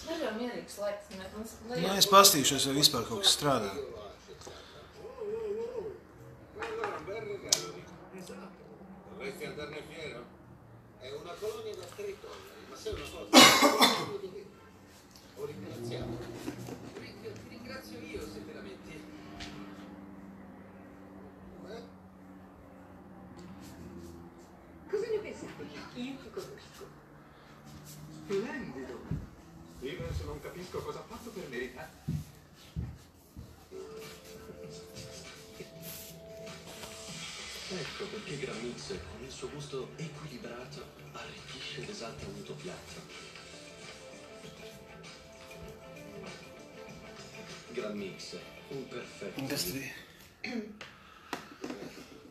Neļauj mierīgs laiks. Nu, es pastīšos, vai vispār kaut kas strādā. Cosa ne pensate? Io ti conosco. Splendido. Io adesso non capisco cosa ha fatto per meritare. Ecco perché Gran Mix, con il suo gusto equilibrato, arricchisce ed esalta un tuo piatto. Gran Mix, un perfetto.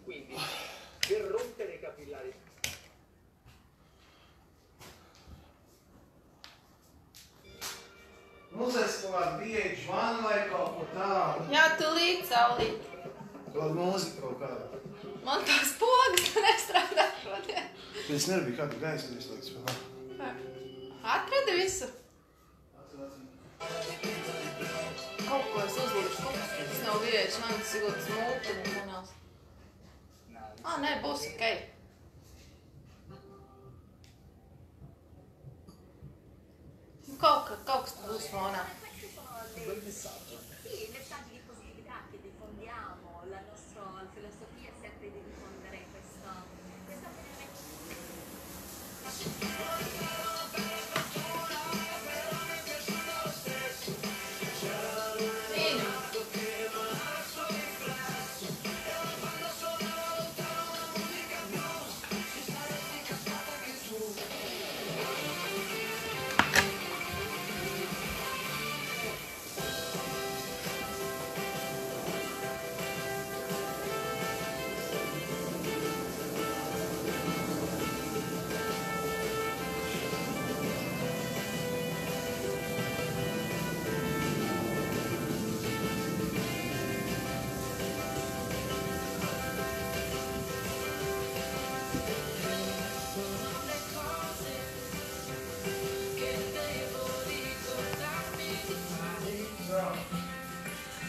Quindi, per rompere i capillari. Uzēs kaut kādu VH1 vai kaut ko tādu. Jā, tu līdz saulīt. Kādu mūziku kaut kādu. Man tās pogas nestrādā šodien. Es nebiju kādu gaisu izslēgts. Atradi visu. Kaut ko es uzlīšu. Tas nav VH1, tas ir gods multiņu kanāls. Nē, būs okei. Kaut kas būs fonā. Bel messaggio. Sì, i messaggi di positività che diffondiamo, la nostra filosofia è sempre di diffondere questo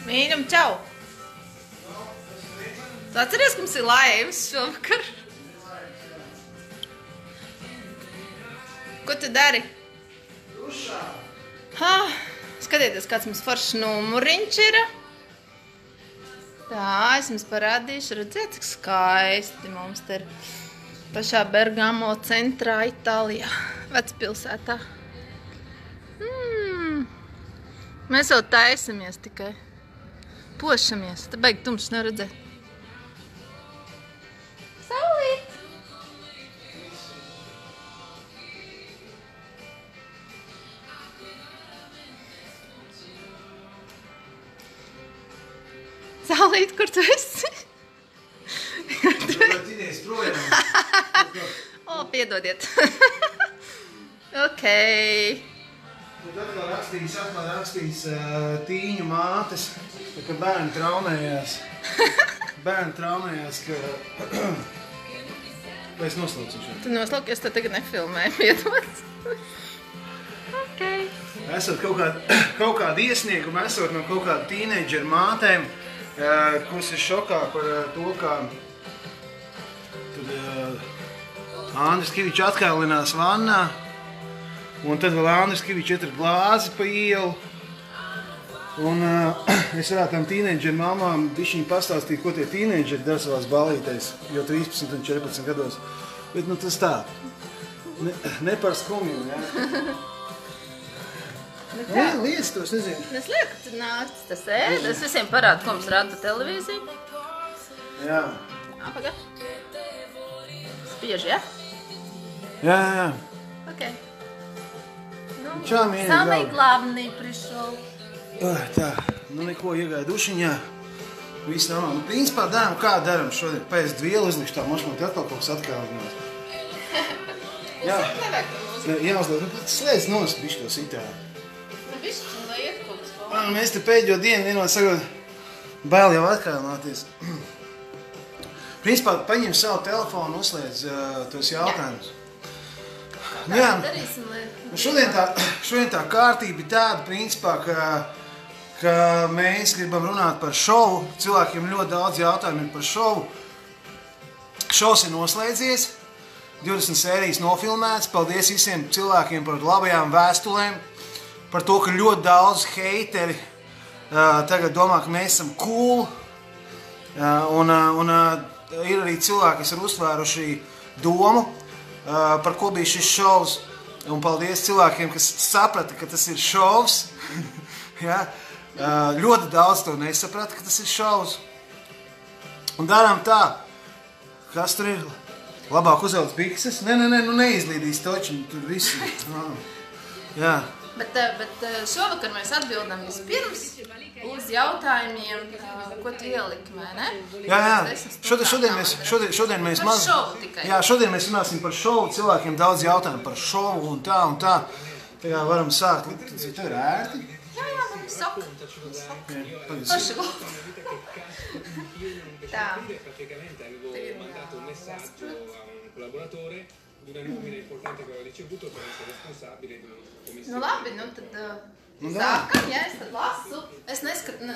Mīļam, čau! Tu atceries, ka mums ir laivas šovakar? Ko tu dari? Dušā. Skatieties, kāds mums foršs numuriņš ir. Tā, es jums parādīšu. Redziet, cik skaisti mums te ir pašā Bergamo centrā Itālijā, vecpilsētā. Mēs vēl taisamies tikai. Pošamies. Te beig tumšs neredzēt. Saulīt! Saulīt, kur tu esi? Tidies projām. O, piedodiet. Okei. Tad atkal rakstīs Tīņu mātes, ka bērni traumējās. Bērni traumējās, ka... Vai es noslaucu šeit? Tu noslauki, es te tagad nefilmēju, piedod. Okei. Esot kaut kādu iesniegumu, esot no kaut kādu tīneidžeru mātēm, kuras ir šokā par to, kā Andris Kivičs atkailinās vannā. Un tad vēl Andris Kivičs ietra glāzi pa ielu. Un es varētu tam tīneidžeru mamām bišķiņ pastāstīt, ko tie tīneidžeri dara savās ballītēs, jo 13 un 14 gados. Bet nu tas tā, ne par skumju, jā. Liec tos, nezinu. Es lieku, tu nāc, tas ēd. Es visiem parādu, ko mums rāda televīziju. Jā. Paga. Spieži, ja? Jā. Окей. Ну, Самый главный пришел. Tā, nu neko iegāja dušiņā. Viss normāli. Nu, principā darām, kā daram šodien. Pēc vielu uzlikšu tā mašmati atkal kaut kas atkālinās. Jā. Jāuzliek. Nu, slēdz nost bišķi to sitā. Nu, bišķi, lai iet kaut kas vēl. Mēs te pēdējo dienu vienot sakot, bail jau atkālināties. Principā paņem savu telefonu, uzliedz tos jautājumus. tā Jā. darīsim, lai... Šodien tā kārtība ir tāda, principā, ka mēs gribam runāt par šovu. Cilvēkiem ļoti daudz jautājumu ir par šovu. Šovs ir noslēdzies, 20 sērijas nofilmēts. Paldies visiem cilvēkiem par labajām vēstulēm, par to, ka ļoti daudz heiteri tagad domā, ka mēs esam cool. Un ir arī cilvēki, kas ir uztvēruši domu, par ko bija šis šovs. Un paldies cilvēkiem, kas saprata, ka tas ir šovs. Ja? Ļoti daudz to nesaprata, ka tas ir šovs. Un darām tā. Kas tur ir? Labāk uzvelc bikses? Nē, nu neizlīdīs toči, tur visi. Jā. Bet šovakar mēs atbildam vispirms uz jautājumiem, ko tu ieliki, vai ne? Jā. Šodien mēs Par šovu tikai. Jā, šodien mēs runāsim par šovu. Cilvēkiem daudz jautājumu par šovu un tā. Tā kā varam sākt. Tev ir ērti? Jā, man ir saka. Paši lūk. Tā. Praticamente avevo mandato un messaggio a un collaboratore di una nomina importante che avevo ricevuto per essere responsabile di una commissione. Nu labi, nu tad sākam, ja es tad lasu. Es neskatu,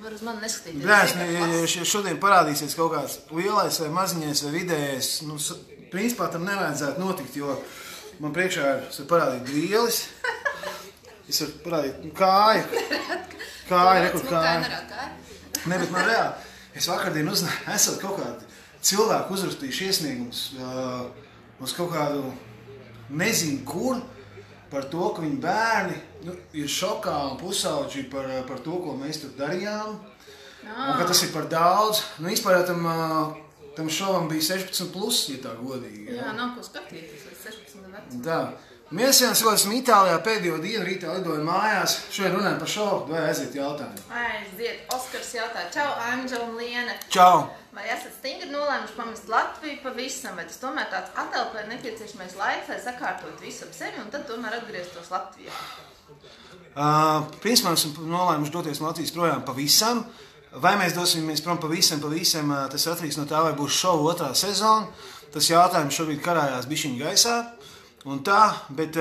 var uz mani neskatīties. Jā, šodien parādīsies kaut kāds lielais vai maziņais vai vidējais. Nu, principā tam nevajadzētu notikt, jo man priekšā ir parādīt brīlis. Es varu parādīt kāju. Kāju, rekur kāju. Ne, bet man reāli. Es vakardien uzzināju, esot kaut kādu cilvēku uzrakstījuši iesniegumus uz kaut kādu nezinu kur par to, ka viņi bērni ir šokā un pusauģi par to, ko mēs tur darījām. Un ka tas ir par daudz. Nu, vispār tam šovam bija 16+, ja tā godīgi. Jā, nav ko skatīties līdz 16 vecum. Tā. Mēs esam Itālijā pēdējo dienu, rītā lidojam mājās. Šodien runājam par šovu, vai aiziet jautājumu? Aiziet. Oskars jautā. Čau, Anģela un Liene. Čau! Vai esat stingri nolēmuši pamest Latviju pavisam, vai tas tomēr tāds atelpai nepieciešamais laiks, lai sakārtot visu ap sevi un tad tomēr atgrieztos Latvijā? Principā mēs esam nolēmuši doties no Latvijas projām pavisam. Vai mēs dosimies prom pavisam, tas atkarīgs no tā, vai būs šovu otrā sezona. Tas jautājums šobrīd karājās bišķiņ gaisā. Un tā, bet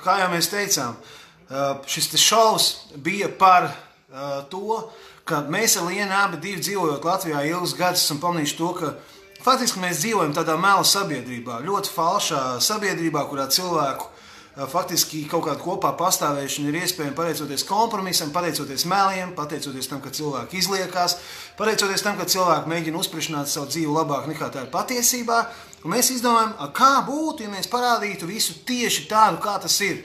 kā jau mēs teicām, šis šovs bija par to, ka mēs ar Lienu abi dzīvojot Latvijā ilgus gadus esam pamanījuši to, ka faktiski mēs dzīvojam tādā melu sabiedrībā, ļoti falšā sabiedrībā, kurā cilvēku faktiski kaut kāda kopā pastāvēšana ir iespējama pateicoties kompromisam, pateicoties meliem, pateicoties tam, ka cilvēki izliekās, pateicoties tam, ka cilvēki mēģina uzsprišināt savu dzīvi labāk nekā tā ir patiesībā. Un mēs izdomājam, kā būtu, ja mēs parādītu visu tieši tādu, kā tas ir.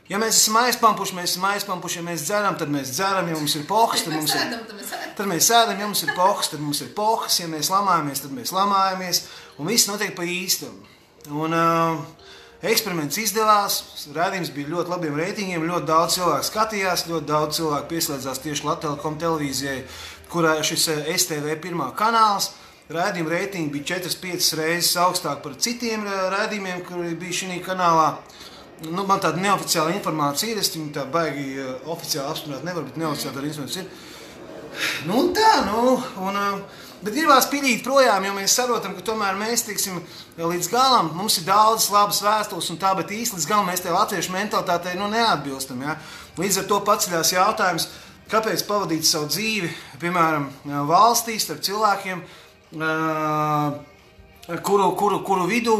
Ja mēs esam aizpampuši, mēs esam aizpampuši. Ja mēs dzeram, tad mēs dzeram. Ja mums ir pohas, tad mums ir... Tad mēs sēdam, ja mums ir pohas, tad mums ir pohas. Ja mēs lamājamies, tad mēs lamājamies. Un viss notiek pa īstam. Un eksperiments izdevās. Rādījums bija ļoti labiem reitingiem. Ļoti daudz cilvēku skatījās. Ļoti daudz cilvēku pieslēdzās tieši Latelekom televīzijai, kurā šis STV pirmā kanāls. Rādījuma reitingi bija 4-5 reizes augstāk par citiem rādījumiem, kuri bija šī kanālā. Nu, man tāda neoficiāla informācija ir, es viņu tā baigi oficiāli apstiprināt nevaru, bet neoficiāli tāda informācija ir. Nu un tā, bet gribās pilīt projām, jo mēs saprotam, ka tomēr mēs, tiksim, līdz galam, mums ir daudz labas vēstules un tā, bet īsti līdz galam mēs te latviešu mentalitātei neatbilstam, ja. Līdz ar to paceļās jautājums, kāpēc pavadīt savu dzīvi, piemēram, valstīs, starp cilvēkiem, kuru vidū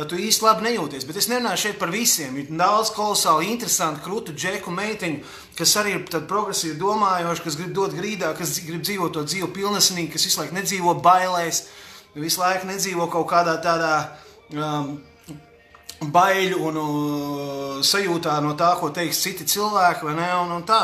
tu īsti labi nejūties. Bet es nerunāju šeit par visiem. Ir daudz kolosāli interesanti krūtu džeku meiteņu, kas arī ir progresīvi domājoši, kas grib dot grīdā, kas grib dzīvot to dzīvu pilnesenīgi, kas visu laiku nedzīvo bailēs, visu laiku nedzīvo kaut kādā tādā baiļu un sajūtā no tā, ko teiks citi cilvēki, vai ne, un tā.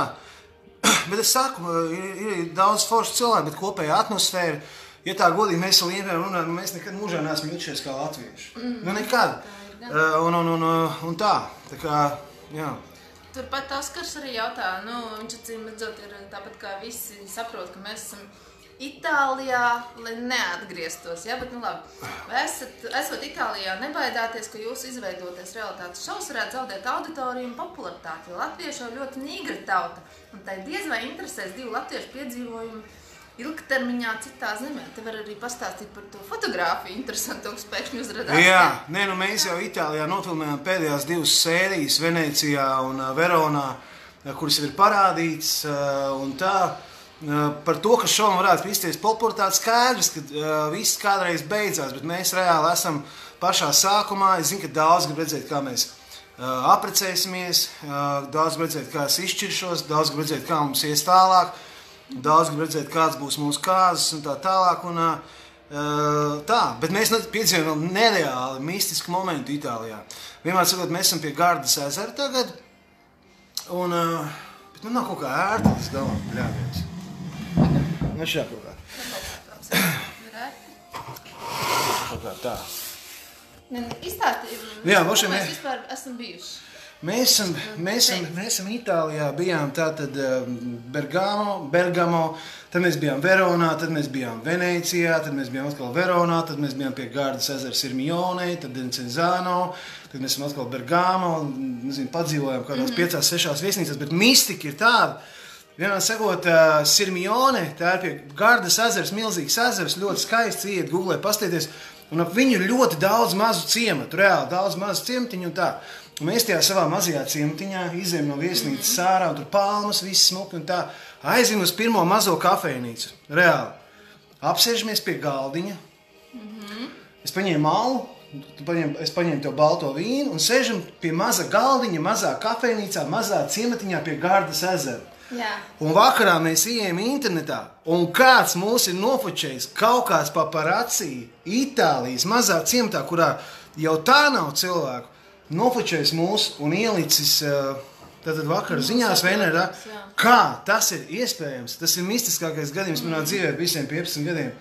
Bet es saku, ir daudz foršu cilvēku, bet kopējā atmosfēra, ja tā godīgi mēs ar Lienu runājam, mēs nekad mūžā neesam jutušies kā latvieši. Nu nekad. Un tā. Tā kā, jā. Turpat Oskars arī jautā, viņš acīm redzot ir tāpat kā visi saprot, ka mēs esam Itālijā, lai neatgrieztos, ja? Bet labi, vai esot Itālijā, nebaidāties, ka jūsu izveidoties realitātes šovs varētu zaudēt auditoriju un popularitāti, jo latvieši jau ļoti nīgra tauta, un tai diez vai interesēs divu latviešu piedzīvojumu ilgtermiņā citā zemē. Te var arī pastāstīt par to fotogrāfiju, interesantu, kas pēkšņi uzradās. Jā, mēs jau Itālijā nofilmējām pēdējās 2 sērijas Venecijā un Veronā, kuras ir parādīts, un tā. Par to, ka šovam varētu izties popularitāte, skaidrs, ka viss kādreiz beidzās, bet mēs reāli esam pašā sākumā. Es zinu, ka daudz grib redzēt, kā mēs aprecēsimies, daudz grib redzēt, kā es izšķiršos, daudz grib redzēt, kā mums ies tālāk, daudz grib redzēt, kāds būs mūsu kāzas un tā tālāk. Un, tā, bet mēs piedzīvojam nereāli mistisku momentu Itālijā. Vienmēr sakot, mēs esam pie Gardas ezera tagad, un, bet man nav kaut kā ērti tas galvā bļāviens. Nu šā kaut kā. Kaut kā tā. Izstāstīt, mēs vispār esam bijuši. Mēs esam Itālijā, bijām tātad Bergamo, tad mēs bijām Veronā, tad mēs bijām Venecijā, tad mēs bijām atkal Veronā, tad mēs bijām pie Gardas ezera Sirmione, tad Decenzano, tad mēs esam atkal Bergamo, padzīvojām kādās 5-6 viesnīcās, bet mistika ir tāda. Vienmēr sakot, Sirmione, tā ir pie Gardas ezers, milzīgs ezers, ļoti skaists, iet Googlē, pastieties, un ap viņu ir ļoti daudz mazu ciematu, reāli daudz mazu ciematiņu un tā. Un mēs tajā savā mazajā ciematiņā izejam no viesnīcas ārā, un tur palmas, viss smuki un tā, aizim uz pirmo mazo kafejnīcu, reāli. Apsēžamies pie galdiņa, es paņēmu malu, es paņēmu tev balto vīnu, un sēžam pie maza galdiņa, mazā kafejnīcā, mazā ciematiņā pie Gardas ezera. Jā. Un vakarā mēs ejam internetā, un kāds mūs ir nofočējis kaut kāds paparacī Itālijas mazā ciematā, kurā jau tā nav cilvēku, nofočējis mūs un ielicis tātad vakara ziņās vienā, kā tas ir iespējams. Tas ir mistiskākais gadījums manā dzīvē visiem 15 gadiem.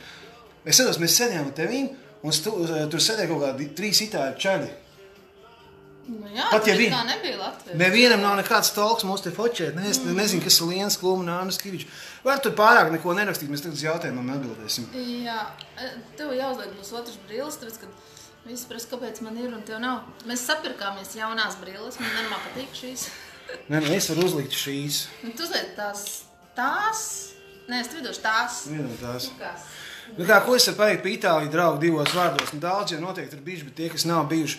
Es sados, mēs sēdējām ar tevīm, un tur sēdēja kaut kādi 3 itāļu čaļi. Nu jā, pat ja tā nebija Latvijas. Nevienam nav nekāds talks mūs te fočēt. Es nezinu, kas ir Lienas Kluma un Ānas Kivičs. Vai tur pārāk neko nerakstīt, mēs tagad uz jautājumam atbildēsim. Jā, tev jāuzliek būs otrs brilles, tāpēc, ka visi prasa, kāpēc man ir un tev nav. Mēs sapirkāmies jaunās brilles, man normāli patīk šīs. Nē, es varu uzlikt šīs. Tu uzliek tās? Nē, es tev vidošu tās. Tās. Nu kā, ko es varu pateikt par Itāliju draugu 2 vārdos? Nu, daudz jau noteikti ir bijuši, bet tie, kas nav bijuši.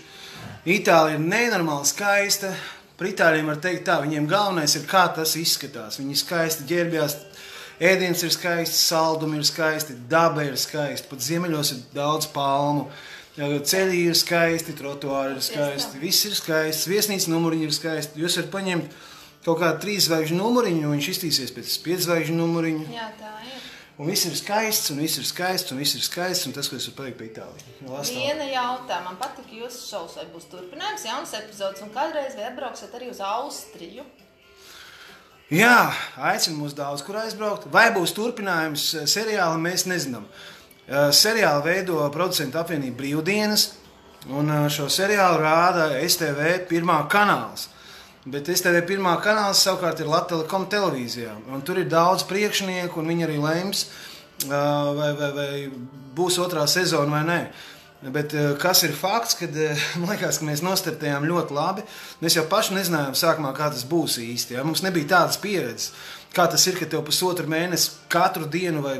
Itālija ir nenormāli skaista. Par Itālijiem var teikt tā, viņiem galvenais ir, kā tas izskatās. Viņi skaisti ģērbjās, ēdiens ir skaists, saldumi ir skaisti, daba ir skaisti, pat ziemeļos ir daudz palmu, ceļi ir skaisti, trotuāri ir skaisti, viss ir skaists, viesnīcas numuriņi ir skaisti. Jūs varat paņemt kaut kādu 3 zvaigžņu numuriņu, un viņš iztīsies pēc 5 zvaigžņu numuriņu. Jā, tā ir. Un viss ir skaists, un viss ir skaists, un viss ir skaists, un tas, ko es varu pateikt par Itāliju. Viena jautā, man patika jūsu šovs, vai būs turpinājums, jaunas epizodes, un kādreiz vai atbrauksiet arī uz Austriju? Jā, aicinu mūs daudz, kur aizbraukt. Vai būs turpinājums seriāla, mēs nezinām. Seriālu veido producentu apvienība Brīvdienas, un šo seriālu rāda STV 1 kanāls. Bet STV 1 kanāls savukārt ir Latelekom televīzijā. Un tur ir daudz priekšnieku, un viņi arī lems, vai būs otrā sezona vai nē. Bet kas ir fakts, kad man liekas, ka mēs nostartējām ļoti labi. Mēs jau paši nezinājām sākumā, kā tas būs īsti. Ja? Mums nebija tādas pieredzes. Kā tas ir, ka tev pusotru mēnesi katru dienu vai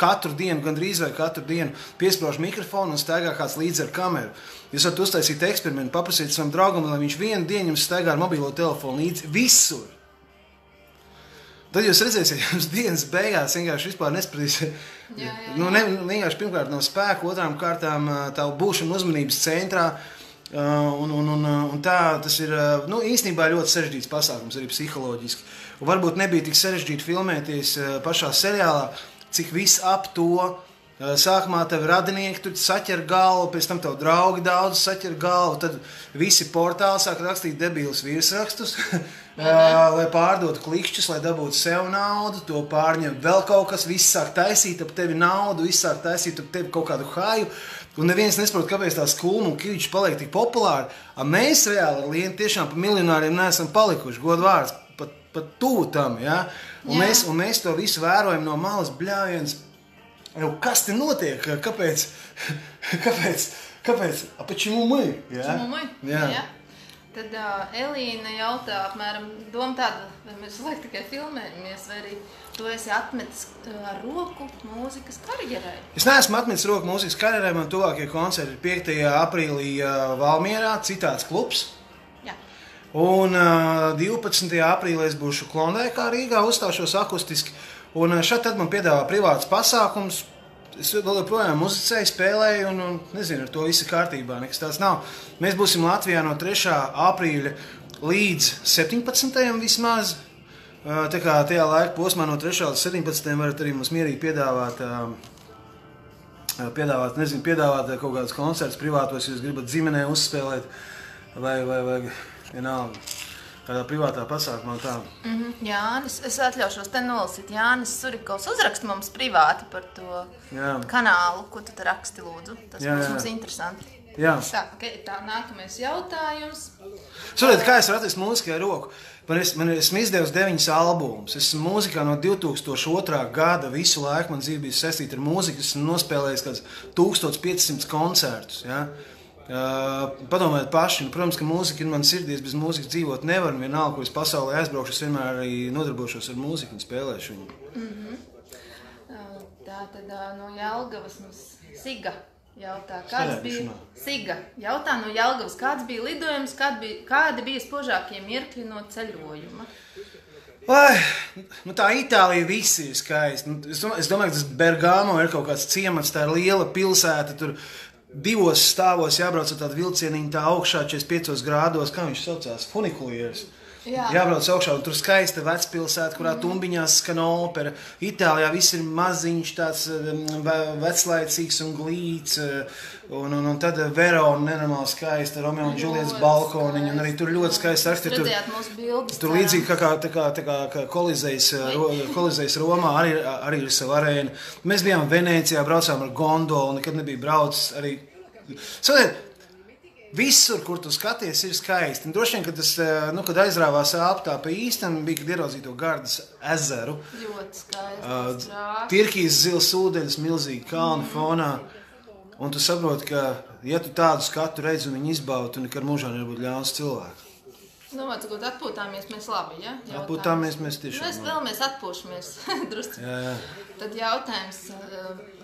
katru dienu, gandrīz vai katru dienu piesprauž mikrofonu un staigā kāds līdzi ar kameru. Jūs varat uztaisīt eksperimentu, paprasīt savam draugam, lai viņš vienu dienu jums staigā ar mobilo telefonu līdzi visur. Tad jūs redzēsiet, jums dienas beigās vienkārši vispār nespratīs. Vienkārši pirmkārt nav spēku, otrām kārtām tā būšana uzmanības centrā. Un tā, tas ir īstenībā ļoti sarežģīts pasākums arī psiholoģiski. Un varbūt nebija tik sarežģīti filmēties pašā seriālā, cik viss ap to. Sākumā tev radinieki tur saķer galvu, pēc tam tev draugi daudz saķer galvu, tad visi portāli sāk rakstīt debilus virsrakstus, lai pārdotu klikšķus, lai dabūtu sev naudu, to pārņem vēl kaut kas, viss sāk taisīt ap tevi naudu, viss sāk taisīt ap tevi kaut kādu haju, un neviens nesaprot, kāpēc tās Kluma un Kivičs paliek tik populāri, mēs reāli ar Lienu tiešām par miljonāriem neesam palikuši, godvārds, pat tuvu tam, ja? Un mēs to visu vērojam no malas bļāviens. Kas te notiek? Kāpēc? Почему мы? Jā. Tad Elīna jautā apmēram doma tāda, vai mēs laiku tikai filmējamies, vai arī tu esi atmetis ar roku mūzikas karjerai? Es neesmu atmetis roku mūzikas karjerai, man tuvākie koncerti ir 5. aprīlī Valmierā, Citāds klubs. Jā. Un 12. aprīlī es būšu Klondajkā Rīgā, uzstāšos akustiski. Un šeit tad man piedāvā privāts pasākums. Es vēl joprojām muzicēju, spēlēju un nezinu, ar to visu kārtībā, nekas tāds nav. Mēs būsim Latvijā no 3. aprīļa līdz 17. vismaz. Tā kā tajā laika posmā no 3. līdz 17. varat arī mums mierīgi piedāvāt kaut kādus koncertus privātos, ja jūs gribat ģimenē uzspēlēt vai vienalga. Kādā privātā pasākumā tā. Jānis, es atļaušos te nolasīt. Jānis Surikovs uzraksta mums privāti par to kanālu, ko tu te raksti, lūdzu. Tas mums interesanti. Jā. Tā, nākamais jautājums. Sakiet, kā es varu atrast mūzikai roku? Esmu izdevusi 9 albumus. Esmu mūzikā no 2002. gada. Visu laiku man dzīve bija saistīta ar mūziku. Esmu nospēlējis kādus 1500 koncertus. Ja? Padomājiet paši, protams, ka mūzika ir man sirdīs, bez mūzikas dzīvot nevar, un vienalga, ko es pasaulē aizbraukšu, es vienmēr arī nodarbošos ar mūziku un spēlēšu viņu. Tā tad no Jelgavas mums Siga jautā, kāds bija Siga jautā no Jelgavas, kāds bija lidojums, kādi bija spožākie mirkļi no ceļojuma? Tā Itālija visi ir skaisti. Es domāju, ka tas Bergamo ir kaut kāds ciemats, tā ir liela pilsēta, tur 2 stāvos jābrauc ar tādu vilcieniņu tā augšā 45 grādos, kā viņš saucās, funikulieris. Jābrauc augšā, un tur skaista vecpilsēta, kurā tumbiņās skan opera. Itālijā viss ir maziņš, tāds veclaicīgs un glīts, un tad Verona nenormāli skaista, Romeo un Džulietas balkoniņi, un arī tur ļoti skaista arhitektūra. Redzējāt mūsu bildes. Tur līdzīgi kā Kolizejs Romā arī ir sava arēna. Mēs bijām Venēcijā, braucām ar gondolu, nekad nebija braucis arī. Visur, kur tu skaties, ir skaisti. Un droši vien, kad aizrāvās āptā pa īstam, bija, kad ieraudzīja to Gardas ezeru. Ļoti skaisti. Tirkijas zils ūdeņas, milzīgi kalnu fonā. Un tu saproti, ka, ja tu tādu skatu redzi un viņu izbaudi, tu nekad mūžā nebūt ļauns cilvēks. Domāju, ka atpūtāmies mēs labi, ja? Atpūtāmies mēs tiešām. Mēs vēlamies atpūšamies drusku. Jā. Tad jautājums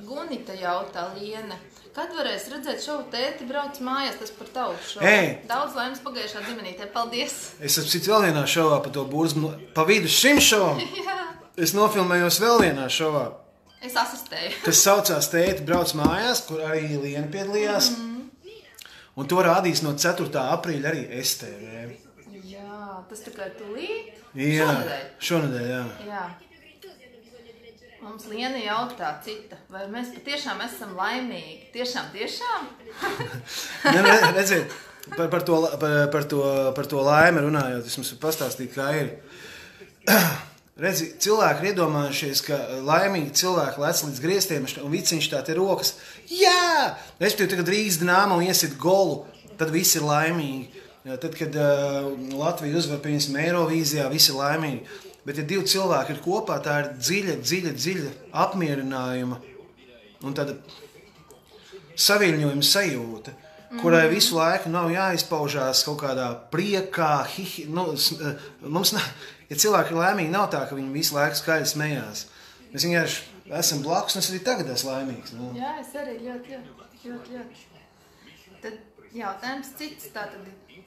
Gunita jautā Liene. Kad varēs redzēt šovu Tēti brauc mājās, tas par tavu šovu? Daudz laimes pagājušā ģimenītē. Paldies! Es apcīt vēl vienā šovā pa to burzmu, pa vidu šim šovam. Es nofilmējos vēl vienā šovā. Es asistēju. Tas saucās Tēti brauc mājās, kur arī Liena piedalījās. Un to rādīs no 4. aprīļa arī STV. Jā, tas tā kā tūlīt? Jā, šonedēļ, jā. Mums Liena jautā cita, vai mēs patiešām esam laimīgi? Tiešām? Redziet, par to laimi runājot, es mums pastāstīju, kā ir. Redzi, cilvēki ir iedomājušies, ka laimīgi cilvēki lec līdz griestiem un viciņš tā te rokas. Jā! Respektīvi, tagad Rīgas Dinamo iesit golu, tad visi ir laimīgi. Tad, kad Latvija uzvar, piemēram, Eirovīzijā, visi ir laimīgi. Bet, ja 2 cilvēki ir kopā, tā ir dziļa apmierinājuma un tāda saviļņojuma sajūta, kurai visu laiku nav jāizpaužās kaut kādā priekā, ja cilvēki ir laimīgi, nav tā, ka viņi visu laiku skaļi smējās. Mēs vienkārši esam blakus, un es arī tagad esmu laimīgs. Jā, es arī ļoti. Tad jautājums cits, tātad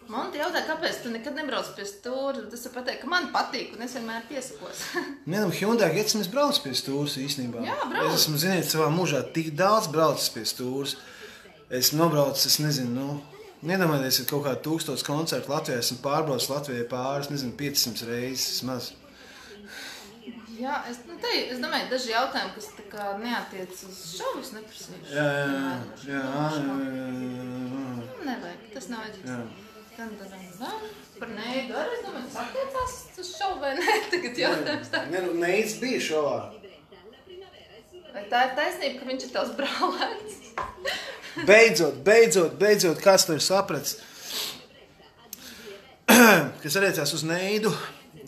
Monti jautā, kāpēc tu nekad nebrauc pie stūra? Tas var pateikt, ka man patīk, un es vienmēr piesakos. Hyundai Getzim es braucu pie stūras īstenībā. Jā, brauc. Es esmu, ziniet, savā mūžā tik daudz braucis pie stūras. Es nobraucu, es nezinu, nedomājieties, ka kaut kādu 1000 koncertu Latvijā esmu pārbraucis Latvijai pāris, 500 reizes maz. Jā, es domāju, daži jautājumi, kas tā kā neatiec uz šovu, es neprasīšu. Jā. Nevajag, tas nav vajadzīgs. Par Neidu arī, es domāju, tas attiecās uz šovu vai ne? Tagad jautājums tā. Neids bija šovā. Vai tā ir taisnība, ka viņš ir tavs brālēns? Beidzot, kāds to ir sapratis. Kas attiecās uz Neidu,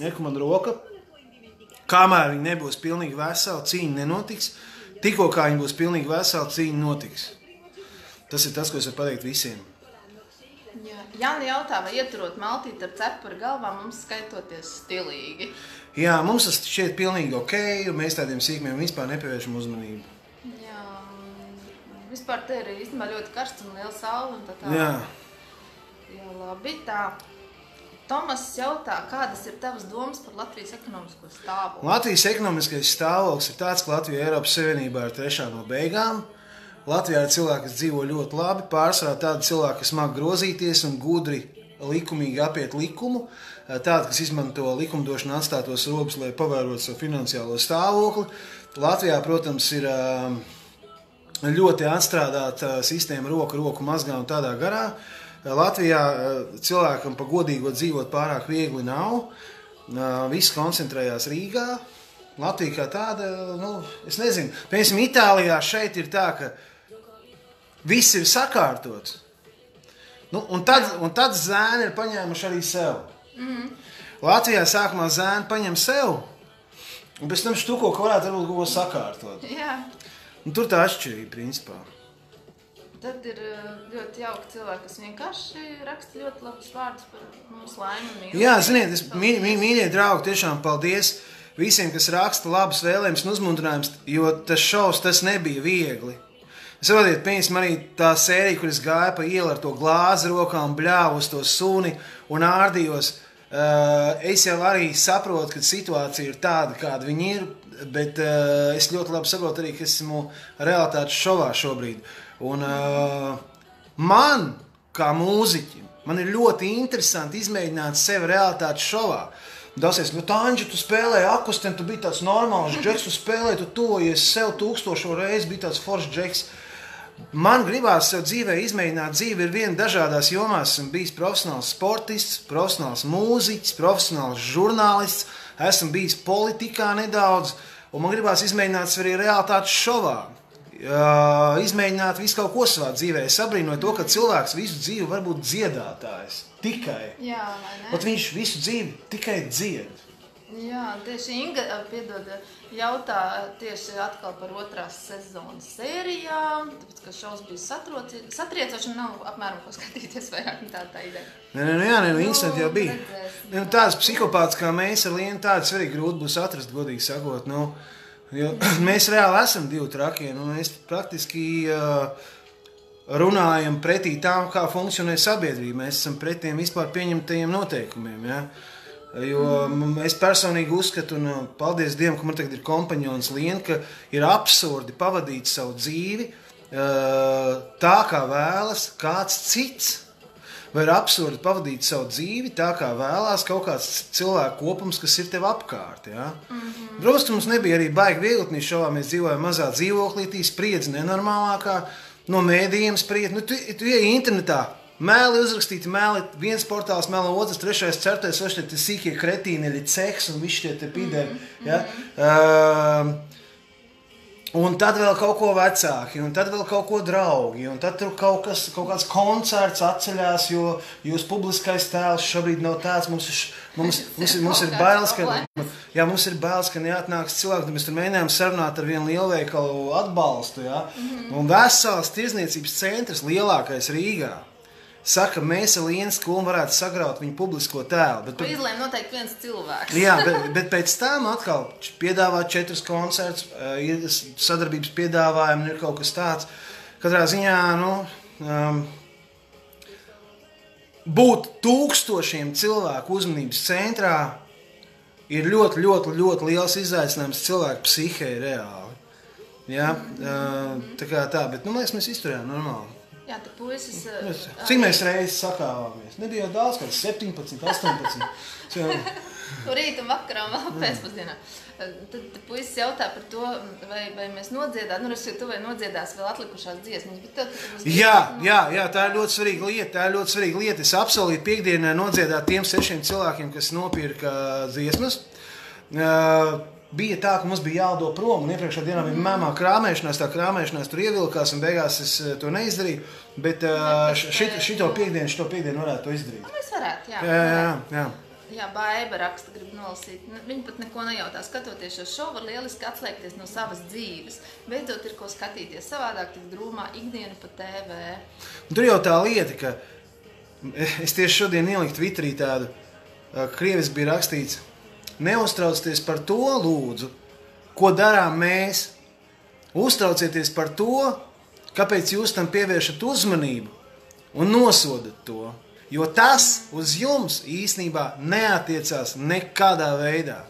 neku man roka. Kamēr viņi nebūs pilnīgi veseli, cīņa nenotiks. Tikko kā viņi būs pilnīgi veseli, cīņa notiks. Tas ir tas, ko es varu pateikt visiem. Jāni jautā, vai ieturot maltīti ar cepuri galvā mums skaitoties stilīgi? Jā, mums tas šķiet pilnīgi ok, un mēs tādiem sīkumiem vispār nepievēršam uzmanību. Jā, vispār te ir īstenībā ļoti karsts un liela saule un tā tā. Jā. Jā, labi, tā. Tomas jautā, kādas ir tavas domas par Latvijas ekonomisko stāvokli? Latvijas ekonomiskais stāvoklis ir tāds, ka Latvija Eiropas Savienībā ir 3. no beigām. Latvijā ir cilvēki, kas dzīvo ļoti labi, pārsvarā tādi cilvēki, kas māk grozīties un gudri likumīgi apiet likumu, tādi, kas izmanto likumdošanu atstātos robežas, lai pavērotu savu finansiālo stāvokli. Latvijā, protams, ir ļoti atstrādāta sistēma roku mazgā un tādā garā. Latvijā cilvēkam pa godīgo dzīvot pārāk viegli nav. Viss koncentrējās Rīgā. Latvija kā tāda, es nezinu. Piemēram, Itālijā šeit ir tā, ka viss ir sakārtots. Un tad zēni ir paņēmuši arī sev. Latvijā sākumā zēni paņem sev, un pēc tam štuko, ka varētu varbūt kaut ko sakārtot. Jā. Un tur tā atšķirība, principā. Tad ir ļoti jauki cilvēki, kas vienkārši raksta ļoti labus vārdus par mūsu laimi un mīlestību. Jā, ziniet, mīļie draugi, tiešām paldies visiem, kas raksta labus vēlējumus un uzmundrinājumus, jo tas šovs, tas nebija viegli. Saprotiet, piemēram, arī tā sērija, kur es gāju pa ielu ar to glāzi rokā un bļāvu uz to suni un ārdījos, es jau arī saprotu, ka situācija ir tāda, kāda viņa ir, bet es ļoti labi saprotu arī, ka esmu realitātes šovā šobrīd. Un man, kā mūziķim, man ir ļoti interesanti izmēģināt sevi realitātes šovā. Dasies, Tāņģi, tu spēlēji akustiem, tu biji tāds normāls džeks, tu spēlēji, tu tojies sev 1000 reizi, bija tāds foršs džeks. Man gribās sev dzīvē izmēģināt dzīvi ir viena dažādās jomās. Esmu bijis profesionāls sportists, profesionāls mūziķis, profesionāls žurnālists, esmu bijis politikā nedaudz, un man gribās izmēģināt sevi arī realitātes šovā. Izmēģināt visu kaut ko savā dzīvē. Es abrīnoju to, ka cilvēks visu dzīvi var būt dziedātājs. Tikai. Jā, vai ne? Bet viņš visu dzīvi tikai dzied. Jā, tieši Inga, piedod, jautā tieši atkal par 2. sezonas sērijām, tāpēc, ka šovs bija satriecoši un nav apmēram ko skatīties vairāk, tā ideja. Interesanti jau bija. Tādas psihopātas kā mēs ar Lienu, tādas arī grūti būs atrast, godīgi sakot. Jo mēs reāli esam divi trakie, un mēs praktiski runājam pretī tām, kā funkcionē sabiedrība. Mēs esam pret tiem vispār pieņemtajiem noteikumiem. Ja? Jo es personīgi uzskatu, un paldies Dievam, ka man tagad ir kompaņons Liena, ka ir absurdi pavadīt savu dzīvi tā, kā vēlas kāds cits. Vai ir absurdi pavadīt savu dzīvi tā, kā vēlās kaut kāds cilvēku kopums, kas ir tev apkārt. Ja? Protams, ka mums nebija arī baigi vieglotnī šovā. Mēs dzīvojam mazā dzīvoklītī, spriedzi nenormālākā, no mēdījiem spriedzi. Tu ieej internetā, mēli uzrakstīti, mēli viens portāls, mēli otrs, trešais, ceturtais, tie sīkie kretīneļi, cehs un viši tie pideri. Ja? Un tad vēl kaut ko vecāki, un tad vēl kaut ko draugi, un tad tur kaut kāds koncerts atceļās, jo jūs publiskais tēls šobrīd nav tāds, mums ir bailes, mums ir bailes, ka neatnāks cilvēki, mēs tur mēģinājām sarunāt ar vienu lielveikalu atbalstu, ja? Un vesels tirzniecības centrs, lielākais Rīgā, saka, mēs ar Lienas skolu varētu sagraut viņu publisko tēlu. To izlēma noteikti viens cilvēks. Jā, bet pēc tam atkal piedāvā 4 koncerts, ir sadarbības piedāvājumi, ir kaut kas tāds. Katrā ziņā, būt 1000 cilvēku uzmanības centrā ir ļoti, ļoti, ļoti liels izaicinājums cilvēku psihē reāli. Ja? Tā kā tā, bet mēs izturējām normāli. Jā, tā puisis... Cik mēs reizes sakāvāmies? Nebija jau daudz, kāds 17, 18. Rīt un vakarā un vēl pēcpusdienā. Tad puisis jautā par to, vai mēs nodziedāt, tu vai nodziedās vēl atlikušās dziesmas. Jā, tā ir ļoti svarīga lieta. Es apsolīju piekdienā nodziedāt tiem 6 cilvēkiem, kas nopirka dziesmas. Bija tā, ka mums bija jālido prom, un iepriekšā dienā bija mēmā krāmēšanās, tā krāmēšanās tur ievilkās, un beigās es to neizdarīju, bet šito piekdienu varētu to izdarīt. Mēs varētu, jā. Jā, Baiba raksta, grib nolasīt. Viņa pat neko nejautā. Skatoties šo šovu, var lieliski atslēgties no savas dzīves. Beidzot ir ko skatīties savādāk, tik drūmā ikdienu pa TV. Un tur jau tā lieta, ka Es tieši šodien ieliku Twitterī tādu, krievis bija rakstīts, neuztraucieties par to, lūdzu, ko darām mēs. Uztraucieties par to, kāpēc jūs tam pievēršat uzmanību un nosodat to. Jo tas uz jums īstenībā neatiecās nekādā veidā.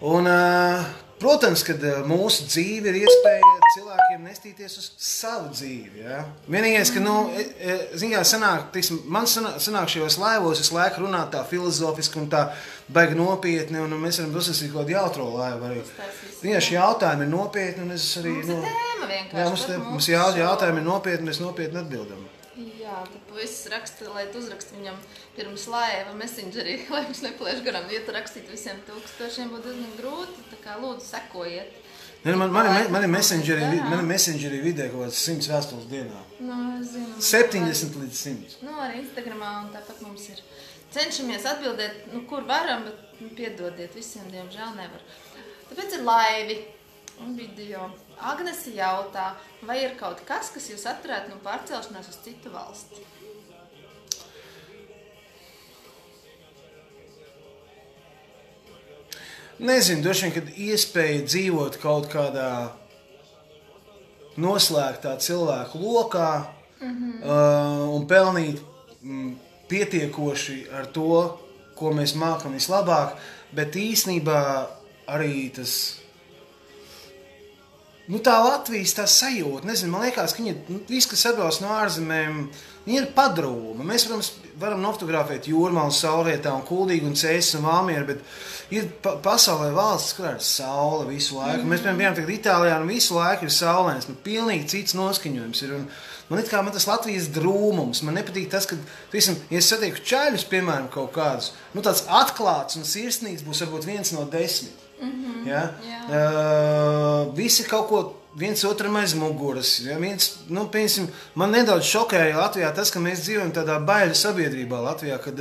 Un, protams, kad mūsu dzīve ir iespēja cilvēkiem nestīties uz savu dzīvi. Ja? Vienīgais, ka, man sanāk šajos laivos visu laiku runāt tā filozofiski un tā baigi nopietni, un mēs varam uzsasīt kaut kādu jautro laivu arī. Vienkārši jautājumi ir nopietni, un es arī... Mums ir tēma vienkārši. Mums jautājumi ir nopietni, mēs nopietni atbildam. Jā, tad pavisam raksta, lai tu uzraksti viņam pirms laiva messengerī, lai viņš nepalaiž garām. Ja tu rakstīt visiem 1000, būtu diezgan grūti, tā kā lūdzu sekojiet. Mani messengerī vidē kaut kāds 100 vēstules dienā. Nu, es zinu. 70 līdz 100. Nu, arī Instagramā un tāpat mums ir. Cenšamies atbildēt, kur varam, bet piedodiet, visiem diemžēl nevar. Tāpēc ir laivi un video. Agnese jautā, vai ir kaut kas jūs atturētu no pārcelšanās uz citu valsti? Nezinu, droši vien, kad iespēja dzīvot kaut kādā noslēgtā cilvēku lokā un pelnīt pietiekoši ar to, ko mēs mākam vislabāk, bet īstenībā arī tas... tā Latvijas tā sajūta, nezinu, man liekas, ka viss, kas atbrauc no ārzemēm, viņi ir padrūma. Mēs, protams, varam nofotografēt Jūrmalu, Saulrietā un Kuldīgu un Cēsis un Valmieru, bet ir pasaulē valsts, kurā ir saule visu laiku. Mēs, piemēram, tagad Itālijā un visu laiku ir saulēns, pilnīgi cits noskaņojums ir. Un man tas Latvijas drūmums, man nepatīk tas, ka, ja es satieku čaļus, piemēram, kaut kādus, tāds atklāts un sirsnīgs būs varbūt 1 no 10. Ja? Visi kaut ko viens otram aiz muguras. Ja? Man nedaudz šokēja Latvijā tas, ka mēs dzīvojam tādā baiļu sabiedrībā Latvijā, kad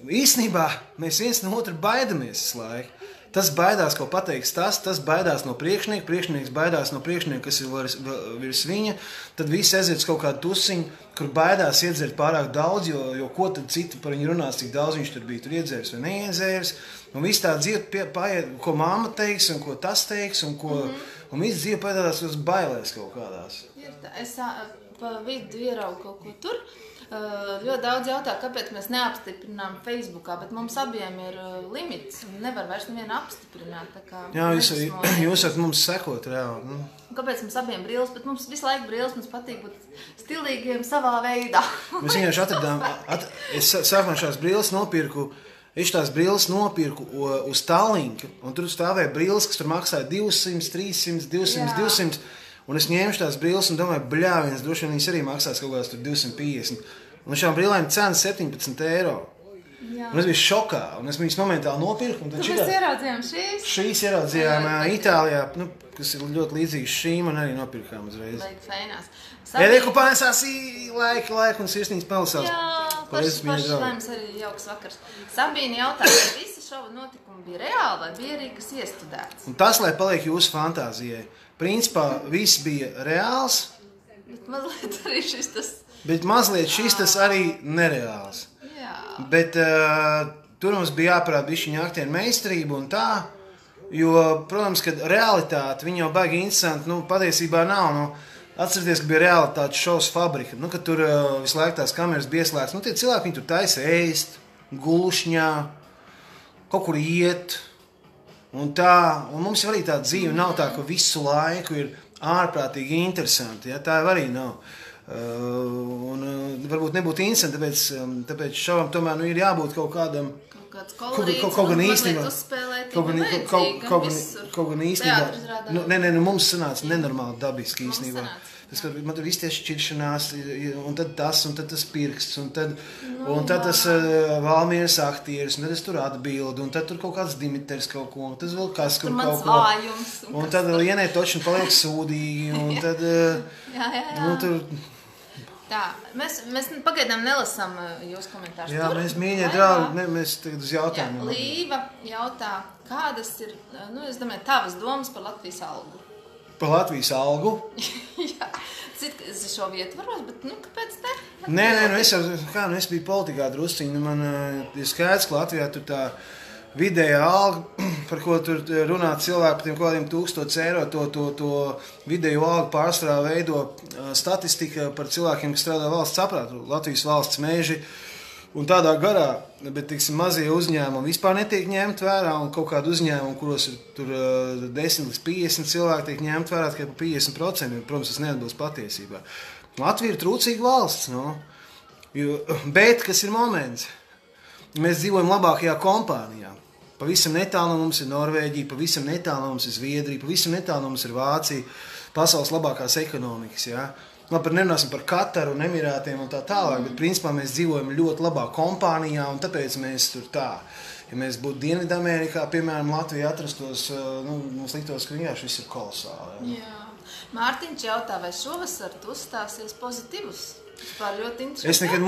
īstenībā mēs viens no otru baidamies visu laiku. Tas baidās, ko pateiks tas baidās no priekšnieka, priekšnieks baidās no priekšnieka, kas ir virs viņa, tad visi aiziet uz kaut kādu tusiņu, kur baidās iedzert pārāk daudz, jo ko tad citu par viņu runās, cik daudz viņš tur bija tur iedzēris vai neiedzēris. Un viss tā dzīve paiet, ko mamma teiks un ko tas teiks, un viss dzīve paiedās uz bailēs kaut kādās. Es pa vidu ieraugu kaut ko tur. Ļoti daudz jautā, kāpēc mēs neapstiprinām Facebookā, bet mums abiem ir limits un nevar vairs nevienu apstiprināt. Jā, jūs varat mums sekot reāli. Kāpēc mums abiem brīlis, bet mums visu laiku brīlis, mums patīk būt stilīgiem savā veidā. Mēs vienkārši atradām, es sākumā šās brīlis nopirku, uz Tallinka, un tur stāvēja brīlis, kas tur maksāja 200, 300, 200, un es ņēmu tās brīles un domāju, bļāviens, droši vien viņas arī maksās kaut kādās tur 250. Un šām brīlēm cena 17 eiro. Jā. Un es biju šokā, un es viņas momentāli nopirku. Mēs ieraudzījām šīs? Šīs ieraudzījām Itālijā, kas ir ļoti līdzīgas šīm, un arī nopirkām uzreiz. Laika feinās. Ēdieku panesās laika un sirsnīgs pelisās. Jā, pašs laimes arī jauks vakars. Sabīni jautā, vai visi šova notikumi bija reāli, vai bija arī kas iestudēts? Un tas, lai paliek jūsu fantāzijai. Principā viss bija reāls. Bet mazliet arī šis tas... Bet mazliet šis tas arī nereāls. Jā. Bet tur mums bija jāparāda bišķiņa aktieru meistarību un tā, jo, protams, kad realitāte, viņa jau baigi interesanti, patiesībā nav. Atcerieties, ka bija realitāte šovs fabrika, kad tur visu laiku tās kameras bija ieslēgtas. Tie cilvēki, viņi tur taisa ēst, gulšņā, kaut kur iet. Un mums arī tā dzīve nav tā, ka visu laiku ir ārprātīgi interesanti. Ja? Tā arī nav. Varbūt nebūtu interesanti, tāpēc šovam tomēr ir jābūt kaut kādam... Kaut gan īstenībā... Kaut gan īstenībā... Mums sanāca nenormāli dabiski īstenībā. Man tur viss tie šķiršanās, un tad tas pirksts, un tad tas Valmieras aktieris, un tad es tur atbildu, un tad tur kaut kāds Dimiters kaut ko, un tad vēl kas kur kaut ko. Un tad Lienai točni paliek sūdīgi, un tad... Jā. Tā, mēs pagaidām nelasām jūs komentārus. Jā, mēs mīļie draugi, mēs tagad uz jautājumu. Līva jautā, kādas ir, es domāju, tavas domas par Latvijas algu? Par Latvijas algu. Jā, es šo vietu varos, bet, kāpēc ne? Nē, es biju politikā drusciņi. Man ir skaidrs, ka Latvijā tur tā vidējā alga, par ko tur runā cilvēki par tiem kādiem 1000 eiro, to vidējo algu pārsvarā veido statistika par cilvēkiem, kas strādā valsts aprātu, Latvijas valsts meži un tādā garā, bet, teiksim, mazie uzņēmumi vispār netiek ņemt vērā, un kaut kādu uzņēmumu, kuros ir tur 10 līdz 50 cilvēki tiek ņemt vērā tikai par 50%, protams, tas neatbilst patiesībā. Latvija ir trūcīga valsts, bet, kas ir moments, mēs dzīvojam labākajā kompānijā. Pavisam netālu no mums ir Norvēģija, pavisam netālu no mums ir Zviedrija, pavisam netālu no mums ir Vācija, pasaules labākās ekonomikas, jā. Labi, nerunāsim par Kataru un Emirātiem un tā tālāk, bet principā mēs dzīvojam ļoti labā kompānijā, un tāpēc mēs tur tā. Ja mēs būtu Dienvidamerikā, piemēram, Latvija atrastos, mums liktos, ka vienkārši viss ir kolosāli. Jā. Mārtiņš jautā, vai šovasar tu uzstāsies pozitīvus? Ļoti interesanti. Es nekad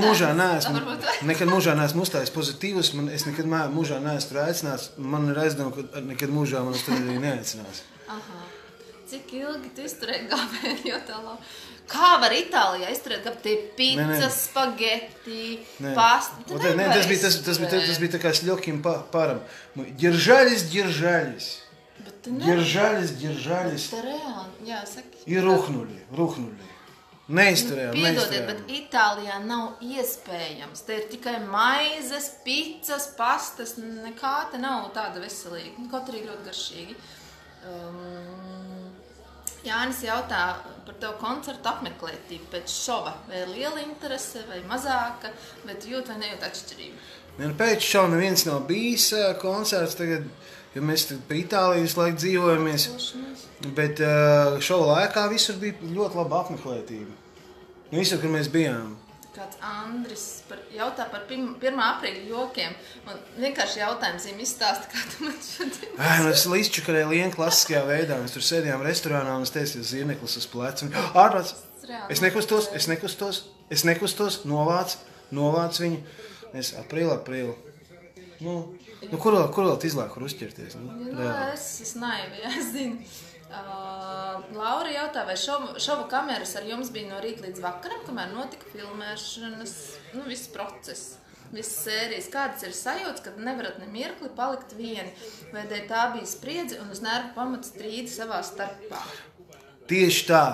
mūžā neesmu uzstājis pozitīvus, es nekad mūžā neesmu tur aicināts, man ir aizdoma, ka nekad mūžā man uz tur arī neaicinās. Aha. Cik ilgi tu izturēji gāvēju jotālā? Kā var Itālijā izturēt gāvēju? Pizza, spageti, pasta? Tas bija tā kā s легким паром. Мы держались. Держались. Tā reāli, jā, saki. И рухнули. Neizturējām. Piedodiet, bet Itālijā nav iespējams. Te ir tikai maizes, pizzas, pastas, nekā te nav tāda veselīga. Kaut arī ļoti garšīgi. Jānis jautā par tev koncertu apmeklētību pēc šova. Vai liela interese, vai mazāka, bet jūt vai nejūt atšķirību? Pēc šova neviens nav bijis koncerts tagad, jo mēs pa Itāliju visu laiku dzīvojamies. Bet šova laikā visur bija ļoti laba apmeklētība. Visur, kur mēs bijām. Kāds Andris jautā par 1. aprīļa jokiem. Man vienkārši jautājums viņam izstāsta, kā tu man šodien. Es līdzčakarēju lienu klasiskajā veidā. Mēs tur sēdījām restorānā un es teicu, zirneklis uz plecu. Ārprāts! Es nekustos, novāc viņu. Es aprīli. Kur vēl izlāk, kur uzķerties? Es naivi, es zinu. Laura jautā, vai šova kameras ar jums bija no rīta līdz vakaram, kamēr notika filmēšanas, viss process, visas sērijas. Kādas ir sajūtas, kad nevarat ne mirkli palikt vieni? Vai dēļ tā bija spriedze un uz nervu pamata strīdi savā starpā? Tieši tā.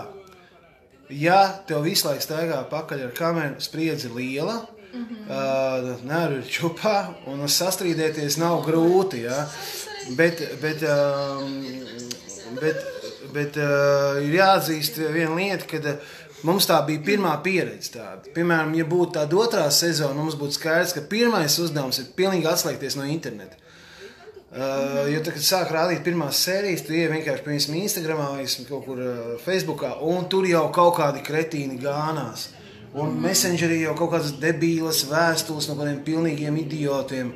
Ja tev visu laiku staigā pakaļ ar kameru, spriedze liela, nervi ir čupā un sastrīdēties nav grūti, ja? Bet ir jāatzīst viena lieta, kad mums tā bija pirmā pieredze tāda. Piemēram, ja būtu tāda otrā sezona, mums būtu skaidrs, ka pirmais uzdevums ir pilnīgi atslēgties no interneta. Jo tad, kad sāk rādīt pirmās sērijas, tu vienkārši piemēram Instagramā vai kaut kur Facebookā, un tur jau kaut kādi kretīni gānās. Un Messengerī jau kaut kādas debīlas vēstules no kādiem pilnīgiem idiotiem.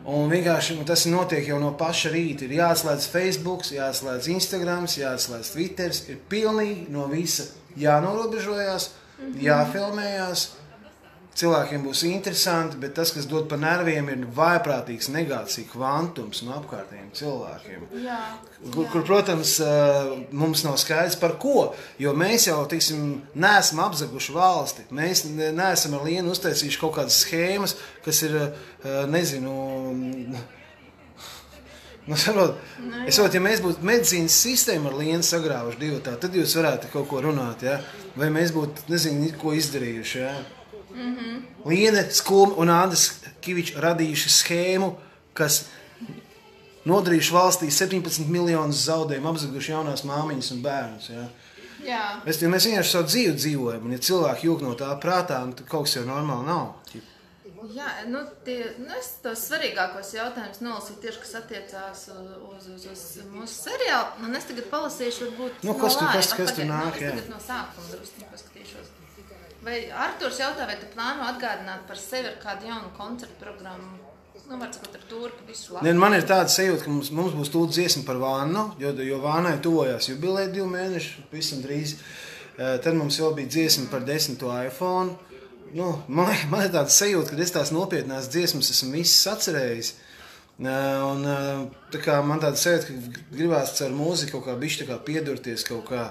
Un vienkārši tas notiek jau no paša rīta. Ir jāatslēdz Facebook, jāatslēdz Instagrams, jāatslēdz Twitters. Ir pilnīgi no visa jānorobežojās, jāfilmējās. Cilvēkiem būs interesanti, bet tas, kas dod pa nerviem, ir vājprātīgs negācija kvantums no apkārtējiem cilvēkiem. Jā. Kur, protams, mums nav skaidrs par ko, jo mēs jau, neesam apzaguši valsti. Mēs neesam ar Lienu uztaisījuši kaut kādas schēmas, kas ir, ja mēs būtu medicīnas sistēmu ar Lienu sagrāvuši divatā, tad jūs varētu kaut ko runāt, ja? Vai mēs būtu, ko izdarījuši, ja? Liene Skulme un Andris Kivičs radījuši schēmu, kas nodarījuši valstī 17 miljonus zaudējumu, apzaguši jaunās māmiņas un bērnus. Ja? Jā. Mēs vienkārši savu dzīvi dzīvojam, un ja cilvēki jūg no tā prātā, tad kaut kas jau normāli nav. Jā, es tos svarīgākos jautājumus nolasīju tieši, kas attiecās uz mūsu seriālu, un es tagad palasīšu varbūt kas tur nāk, jā. Es tagad no sākuma drusku paskatīšos. Vai Arturs jautā, vai tu plāno atgādināt par sevi ar kādu jaunu koncertu programmu? Varbūt ar tūri pa visu laiku. Man ir tāda sajūta, ka mums būs tūlīt dziesma par Vannu, jo Vannai tuvojās jubilē 2 mēneši, visam drīz. Tad mums vēl bija dziesma par 10. iPhone. Man ir tāda sajūta, ka es tās nopietnās dziesmas esmu visas atcerējis. Un tā kā man tāda sajūta, ka gribās caur mūziku kaut kā bišķi tā kā piedurties, kaut kā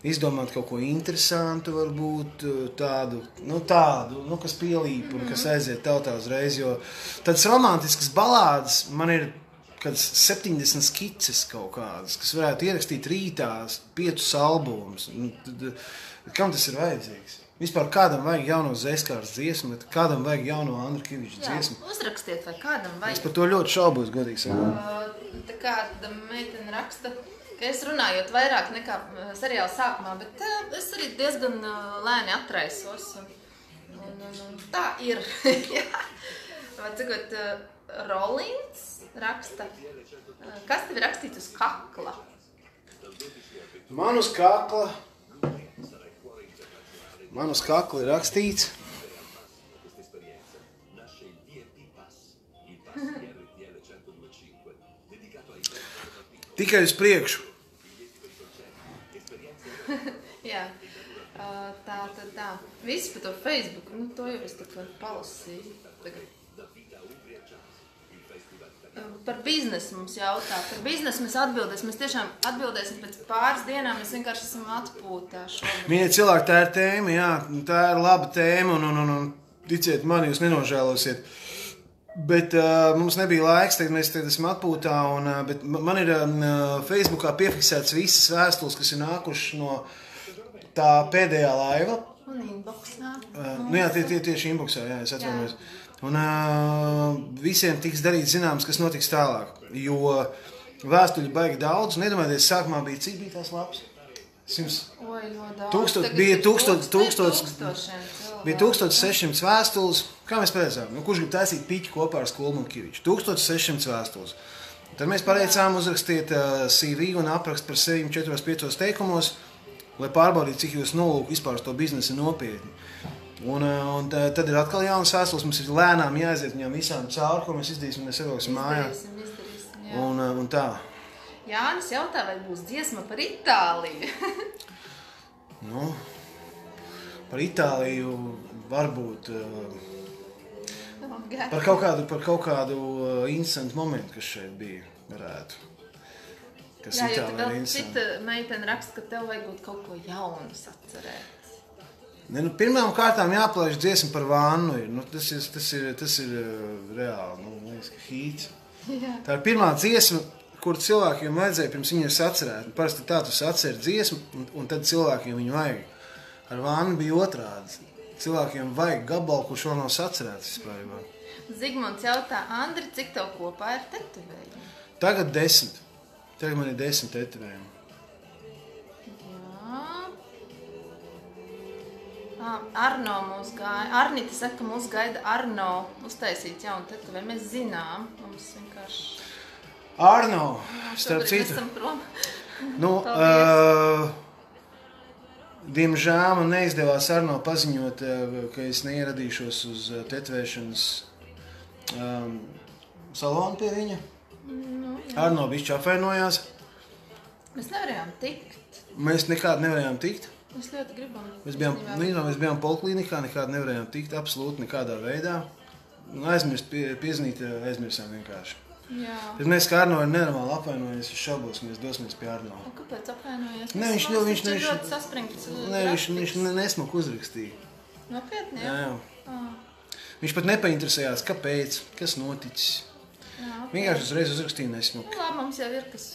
izdomāt kaut ko interesantu, varbūt tādu, kas pielīp un kas aiziet tautā uzreiz, jo tādas romantiskas balādes man ir kāds 70 skices kaut kādas, kas varētu ierakstīt rītā 5 albumus. Kam tas ir vajadzīgs? Vispār kādam vajag jauno Zeskāras dziesmu, bet kādam vajag jauno Andra Kiviča dziesmu. Jā, uzrakstiet, vai kādam vajag. Es par to ļoti šaubos, godīgi sakot. Tā kāda meitene raksta, ka es runājot vairāk nekā seriāla sākumā, bet es arī diezgan lēni atraisos. Un tā ir. Cikot, Rollins raksta, kas tev ir rakstīts uz kakla? Man uz kakla ir rakstīts. Tikai uz priekšu. Jā, tā. Visi pa to Facebook, to jau es tā kā palasīju. Par biznesu mums jautā. Par biznesu mēs atbildēsim. Mēs tiešām atbildēsim pēc pāris dienām. Mēs vienkārši esam atpūtā šobrīd. Mīļie cilvēki, tā ir tēma, jā. Tā ir laba tēma un ticiet man, jūs nenožēlosiet. Bet mums nebija laiks, tagad mēs esam atpūtā, bet man ir Facebookā piefiksēts visas vēstules, kas ir nākušas no tā pēdējā laiva. Un inboxā. Jā, tieši inboxā, jā, es atvainojos. Un visiem tiks darīt zināms, kas notiks tālāk, jo vēstuļi baigi daudz. Nedomājieties, sākumā bija, cik bija tās lapas? 100. Oi, ļoti daudz. Bija 1600 vēstules. Kā mēs pateicām? Kurš grib taisīt piķi kopā ar Skulmu un Kiviču? 1600 vēstules. Tad mēs pateicām uzrakstiet CV un aprakst par sevi 4-5 teikumos, lai pārbaudītu, cik jūs nolūku vispār to biznesu nopietni. Un tad ir atkal jaunas vēstules. Mums ir lēnām jāaiziet viņām visām cauri, ko mēs izdarīsim, mēs ievilksim mājā. Izdarīsim, jā. Un tā. Jānis jautā, vai būs dziesma par Itāliju? Par Itāliju varbūt par kaut kādu interesantu momentu, kas šeit bija, varētu. Kas jā, jo Itālijā vēl ir cita meitene raksta, ka tev vajag būt kaut ko jaunu sacerēt. Pirmām kārtām jāplēš dziesma par vannu. Tas ir reāli, liekas, ka hīts. Jā. Tā ir pirmā dziesma, kur cilvēkiem vajadzēja pirms viņu sacerēt. Parasti tā tu saceri dziesmu, un tad cilvēkiem viņu vajag. Ar vannu bija otrādi. Cilvēkiem vajag gabalu, kurš vēl nav sacerēts vispār. Zigmunds jautā, Andri, cik tev kopā ir tetovējumi? Tagad 10. Tagad man ir 10 tetovējumi. Arno mūs gaida. Arnita saka, ka mūs gaida Arno uztaisīt jaunu tetovējumu. Mēs zinām, mums vienkārši... Arno, starp citu. Diemžēl man neizdevās Arno paziņot, ka es neieradīšos uz tetovēšanas salonu pie viņa. Arno bišķi apvainojās. Mēs nevarējām tikt. Mēs nekādi nevarējām tikt. Mēs ļoti gribam. Mēs bijām poliklinikā, nekādi nevarējām tikt, absolūti nekādā veidā. Aizmirsām vienkārši. Jā. Tad mēs kā Arno ir nenormāli apvainojies, es šaubos, mēs dosimies pie Arno. Un kāpēc apvainojies? Viņš ļoti saspringts. Viņš nesmuku uzrakstīja. Nopietni, jā? Jā. Viņš pat nepainteresējās, kāpēc, kas noticis. Vienkārši uzreiz uzrakstīja nesmuku. Labi, mums jau ir, kas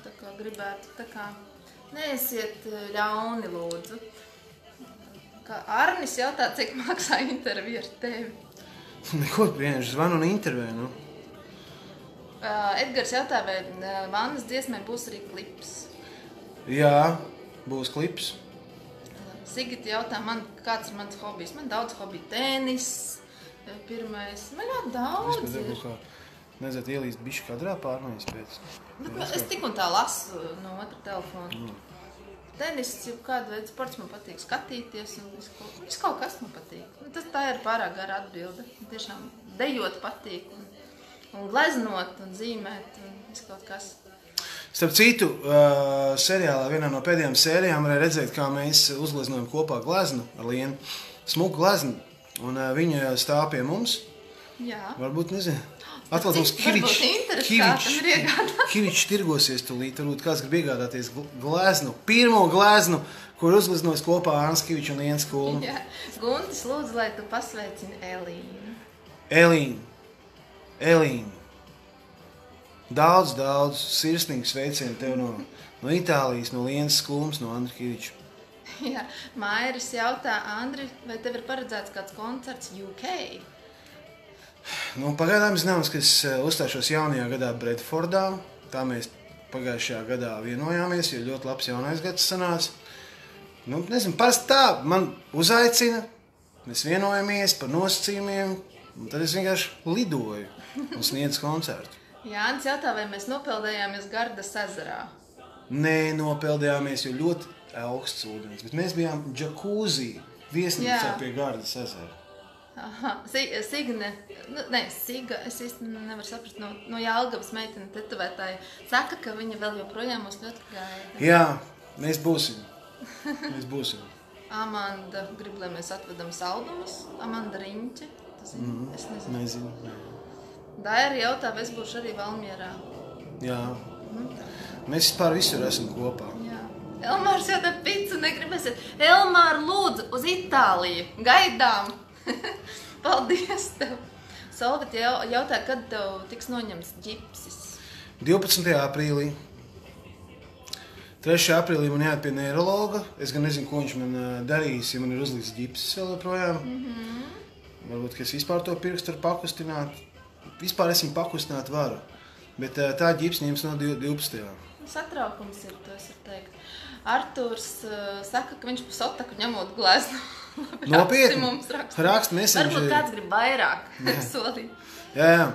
tā kā gribētu, tā kā neesiet ļauni, lūdzu. Kā Arnis jautā, cik maksā intervija ar tevi? Neko, vienkārši zvanu un interviju, Edgars jautā, vai Vannas dziesmai būs arī klips? Jā, būs klips. Sigita jautā, kāds ir mans hobijs? Man daudz hobiju, tenis, pirmais. Man ļoti daudz ir. Nezinu, ielīst bišķi kadrā pārmaiņas pēc. Es tik un tā lasu no otra telefona. Tenis, kādu veidu sports man patīk skatīties, un viss kaut kas man patīk. Tā ir pārāk gara atbilde. Tiešām dejot patīk. Un gleznot, un zīmēt, un viss kaut kas. Starp citu, seriālā, vienā no pēdējām sērijām varēja redzēt, kā mēs uzgleznojam kopā gleznu ar Lienu. Smuku gleznu. Un viņa stāv pie mums. Jā. Varbūt, nezinu. Atkal mums Varbūt interesantam ir iegādāt. Kiričs tirgosies tūlīt. Varbūt kāds grib iegādāties gleznu. Pirmo gleznu, kur uzgleznojis kopā Ānis Kivičs un Liens Kulma. Jā. Guntis, lūdzu, lai tu pasveicini Elīnu. Elīna. Daudz sirsnīgu sveicienu tev no Itālijas, no Liens Kulmas, no Andra Kiviča. Jā. Mairis jautā, Andri, vai tev ir paredzēts kāds koncerts UK? Nu, pagaidām zināms, ka es uzstāšos jaunajā gadā Bredfordā. Tā mēs pagājušajā gadā vienojāmies, jo ļoti labs jaunais gads sanāca. Nu, nezinu, parasti tā, man uzaicina, mēs vienojamies par nosacījumiem, un tad es vienkārši lidoju un sniedzu koncertu. Jānis jautā, vai mēs nopildējāmies Gardas ezerā? Nē, nopildījāmies, jo ļoti augsts ūdens, bet mēs bijām džakūzī, viesnīcā pie Gardas ezera. Aha, Signe, Siga, es īsti nevaru saprast, no Jelgavas meitene tetovētāja, saka, ka viņa vēl joprojām mūs ļoti gaida. Jā, mēs būsim. Amanda grib, lai mēs atvedam saldumus. Amanda Riņķe, tas es nezinu. Daira jautā, vai es būšu arī Valmierā. Jā, mēs vispār visur esam kopā. Jā. Elmārs jautā, picu negribēsiet. Elmār, lūdzu, uz Itāliju, gaidām! Paldies tev! Solvit jautā, kad tev tiks noņemts ģipsis? 12. aprīlī. 3. aprīlī man jāiet pie neirologa. Es gan nezinu, ko viņš man darīs, ja man ir uzlikts ģipsis vēl joprojām. Varbūt, ka es vispār to pirkstu varu pakustināt. Vispār es viņu pakustināt varu. Bet tā ģipsa ņems no 12. Satraukums ir, to es varu teikt. Artūrs saka, ka viņš pa sotaku ņemot gleznu. Nopietni? Raksta messenger. Varbūt kāds grib vairāk solīt. Jā.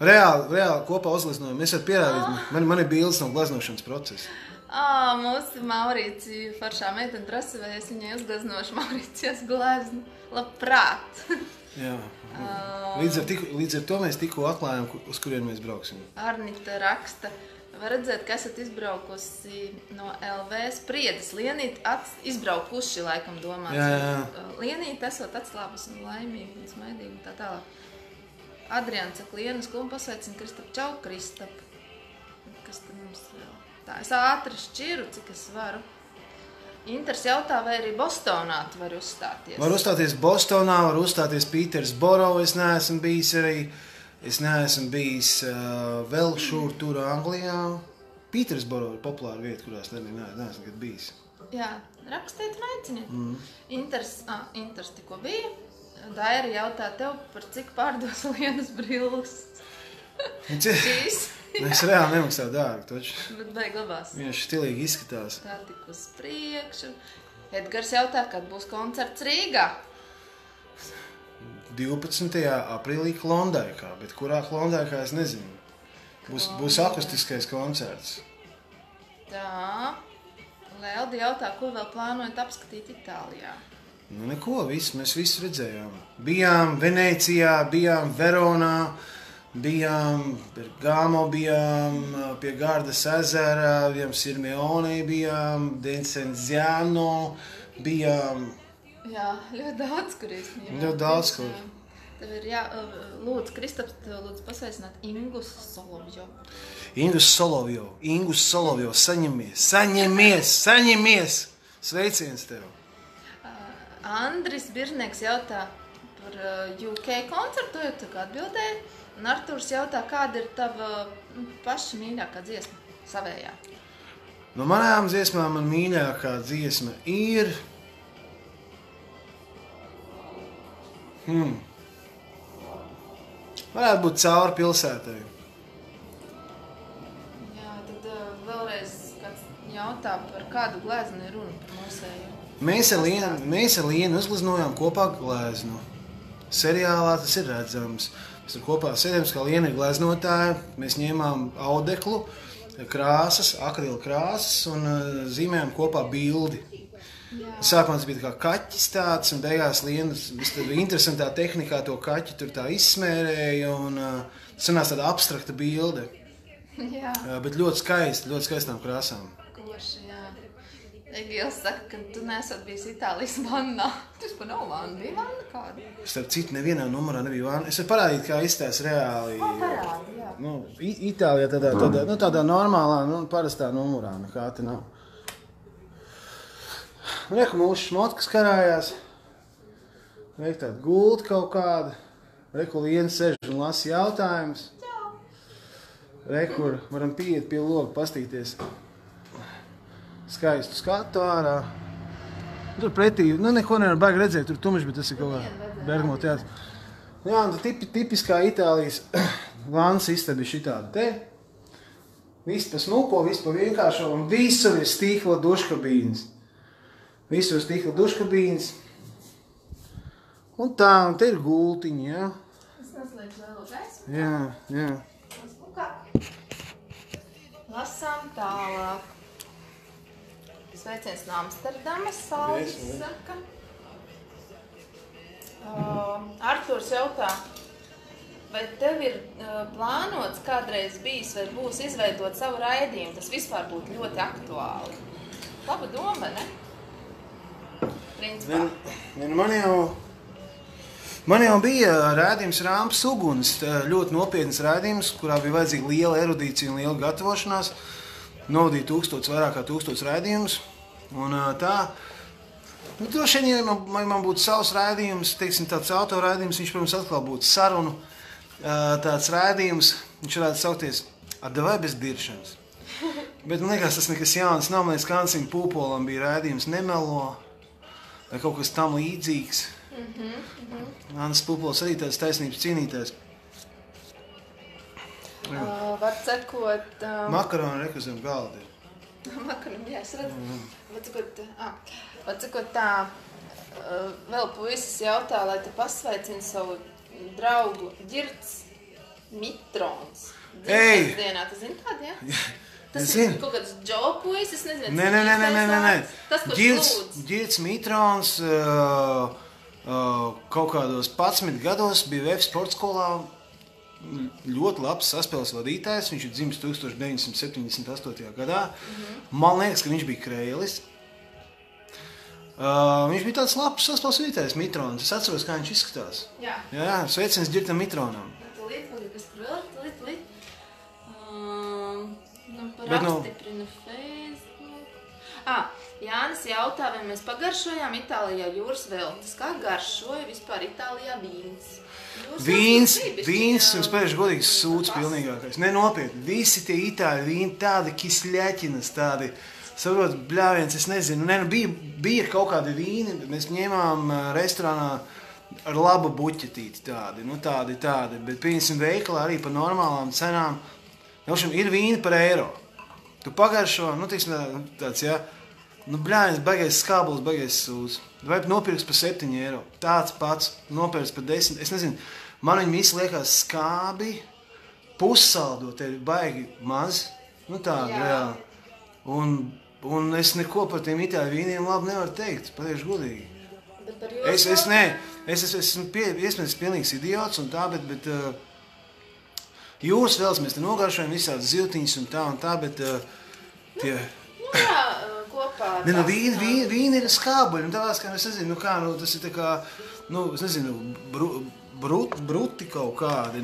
Reāli kopā uzgleznojam. Es varu pierādīt. Man ir bildes no gleznošanas procesa. Mūsu Maurīcija foršā meitene prasa, vai es viņai uzgleznošu Maurīcijas gleznu. Labprāt. Jā. Līdz ar to mēs tikko atklājām, uz kurien mēs brauksim. Arnita raksta. Var redzēt, ka esat izbraukusi no LV Spriedes. Lienīte izbraukuši, laikam domāts. Jā. Lienīte esot atslābus un laimīgi un smaidīgi un tā tālāk. Adriāns saka, Lienas Kulma pasveicina Kristapu. Čau, Kristapu. Kas te mums vēl? Tā, es ātri šķiru, cik es varu. Inters jautā, vai arī Bostonā tu vari uzstāties? Var uzstāties Bostonā, var uzstāties Pītersboro, es neesmu bijis arī. Es neesmu bijis vēl šur tur Anglijā. Pītersboro ir populāra vieta, kurās neesmu nekad bijis. Jā, rakstiet un aiciniet. Inters tikko bija. Daira jautā tev, par cik pārdos Lienas brilles. Šīs. Es reāli nemaksāju dārgu, taču. Bet beig labās. Viņš stilīgi izskatās. Tā tik uz priekšu. Edgars jautā, kad būs koncerts Rīgā. 12. aprīlī Klondaikā, bet kurā Klondaikā es nezinu. Būs akustiskais koncerts. Tā. Leldi jautā, ko vēl plānojat apskatīt Itālijā? Nu neko, mēs visu redzējām. Bijām Venēcijā, bijām Veronā, bijām Bergamo, bijām pie Gardas ezera, bijām Sirmione, bijām Dencenziano, bijām... Jā, ļoti daudz, kur īstenībā. Ļoti daudz, kur. Tev ir lūdzu, Kristaps, tev lūdzu pasveicināt Ingus Solovjo. Ingus Solovjo, saņemies! Sveiciens tev! Andris Biržnieks jautā par UK koncertu, jo tu kā atbildēji. Un Artūrs jautā, kāda ir tava paša mīļākā dziesma savējā? No manām dziesmām man mīļākā dziesma ir... Varētu būt Cauri pilsētai. Jā, tad vēlreiz kāds jautā, par kādu gleznu ir runa par mūsēju. Mēs ar Lienu uzgleznojām kopā gleznu. Seriālā tas ir redzams. Mēs tur kopā sēdējām, kā Liena ir gleznotāja. Mēs ņēmām audeklu, krāsas, akrila krāsas un zīmējām kopā bildi. Sākumā tas bija kā kaķis tāds, un beigās Lienas interesantā tehnikā to kaķi tur tā izsmērēja, un sanās tāda abstrakta bilde. Jā. Bet ļoti skaistām krāsām. Koši, jā. Egils saka, ka tu nesot bijis Itālijas vannā. Tas pa nav vanna, bija vanna kāda. Starp citu, nevienā numurā nebija vanna. Es varu parādīt, kā izstās reāli. Parādi, jā. Nu, Itālijā tādā normālā, parastā numurā nekā te nav. Reku mūsu šmotkas karājās. Reku tāda gulta kaut kāda. Reku Liena sež un lasa jautājumus. Reku varam pieiet pie loga, pastīties. Skaistu skatu ārā. Tur pretī, neko nevar baigi redzēt, tur tumšs, bet tas ir kaut kā Bergamo teātris. Jā, un tipiskā Itālijas vannas istaba ir šitāda te. Viss pa smuko, viss pa vienkāršo, un visur ir stikla duškabīnes. Visur ir stikla duškabīnes. Un tā, un te ir gultiņi, jā. Es neslēdzu vēl gaismu. Jā. Lasām tālāk. Sveiciens no Amsterdamas, Saldis saka. Arturs jautā, vai tev ir plānots kādreiz bijis vai būs izveidot savu raidījumu? Tas vispār būtu ļoti aktuāli. Laba doma, ne? Principā. Man jau bija rādījums Rāmpas uguns, ļoti nopietnas rādījums, kurā bija vajadzīga liela erudīcija un liela gatavošanās. Novadīja vairāk kā 1000 rādījumus. Un tā, droši vien, ja man būtu savs rādījums, teiksim, tāds autorādījums, viņš, protams, atkal būtu sarunu tāds rādījums, viņš varētu saukties ar davai bez diršanas. Bet man liekas, tas nekas jauns nav, man liekas, Kancim Pūpolam bija rādījums Nemelo, vai kaut kas tam līdzīgs. Annas Pūpols arī tāds taisnības cīnītājs. Var cekot... Makaroni reku zem galda ir. Makaroni, jā, es redzu. Var cekot tā, vēl puisis jautā, lai tu pasveicini savu draugu Ģirds Mitrons. Ei! Dienā, tu zini tādu, jā? Es Tas zinu. ir kaut kāds Džo puisis, nezinu. Nē. Tas, kurš lūdz. Ģirds Mitrons kaut kādos 11 gados bija VF sportskolā ļoti labs saspēles vadītājs. Viņš ir dzimis 1978. gadā. Man liekas, ka viņš bija krēlis. Viņš bija tāds labs saspēles vadītājs, Mitrons. Es atceros, kā viņš izskatās. Jā. Jā, sveiciens Ģirtam Mitronam. Tūlīt, kas tur vēl, tūlīt. Bet nu- Apstiprina Facebook. Jānis jautā, vai mēs pagaršojām Itālijā jūras veltes. Kā garšoja vispār Itālijā vīns? Vīns un spēļš godīgs sūds pilnīgākais. Nenopietni, visi tie itāļi vīni tādi kisļaķinas, tādi, saprot, bļāviens, es nezinu, bija kaut kādi vīni, mēs ņēmām restorānā ar labu buķetīti tādi, bet pieņemsim veikalā arī par normālām cenām. Ir vīni par eiro. Tu pagaršo, tāds, jā, bļāviens, baigais skābuls, baigais sūds. Vai nopirks par 7 eiro. Tāds pats, nopirks par 10. Es nezinu, man viņi visi liekas skābi, pussaldo, te ir baigi maz. Tāda reāli. Un es neko par tiem itāļu vīniem labi nevaru teikt, pateikšu godīgi. Es esmu iespējams pilnīgs idiots un tā, bet jūras vēlas mēs te nogaršojam visādas ziltiņas un tā, bet tie... Kopā. Vīni ir skābuļi, un tāpēc, ka es nezinu, tas ir tā kā, es nezinu, bruti kaut kādi,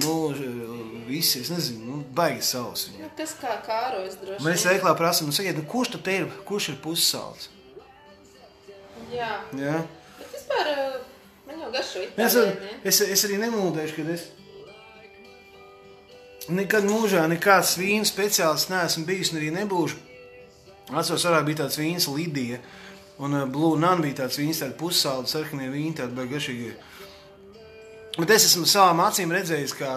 visi, es nezinu, baigi savs viņi. Tas kā kārojas droši. Mēs veiklā prasam, sakiet, kurš tad te ir, kurš ir pussalds? Jā. Bet vispār, man jau garšo Itālijā, Es arī nemūdēšu, kad es nekad mūžā nekāds vīnu speciālists neesmu bijis un arī nebūšu. Atceros, varētu bija tāds vīns Lidija, un Blue Nun bija tāds vīns, tādi pussaldi, sarkanie vīni, tādi baigi garšīgie. Bet es esmu savām acīm redzējis, kā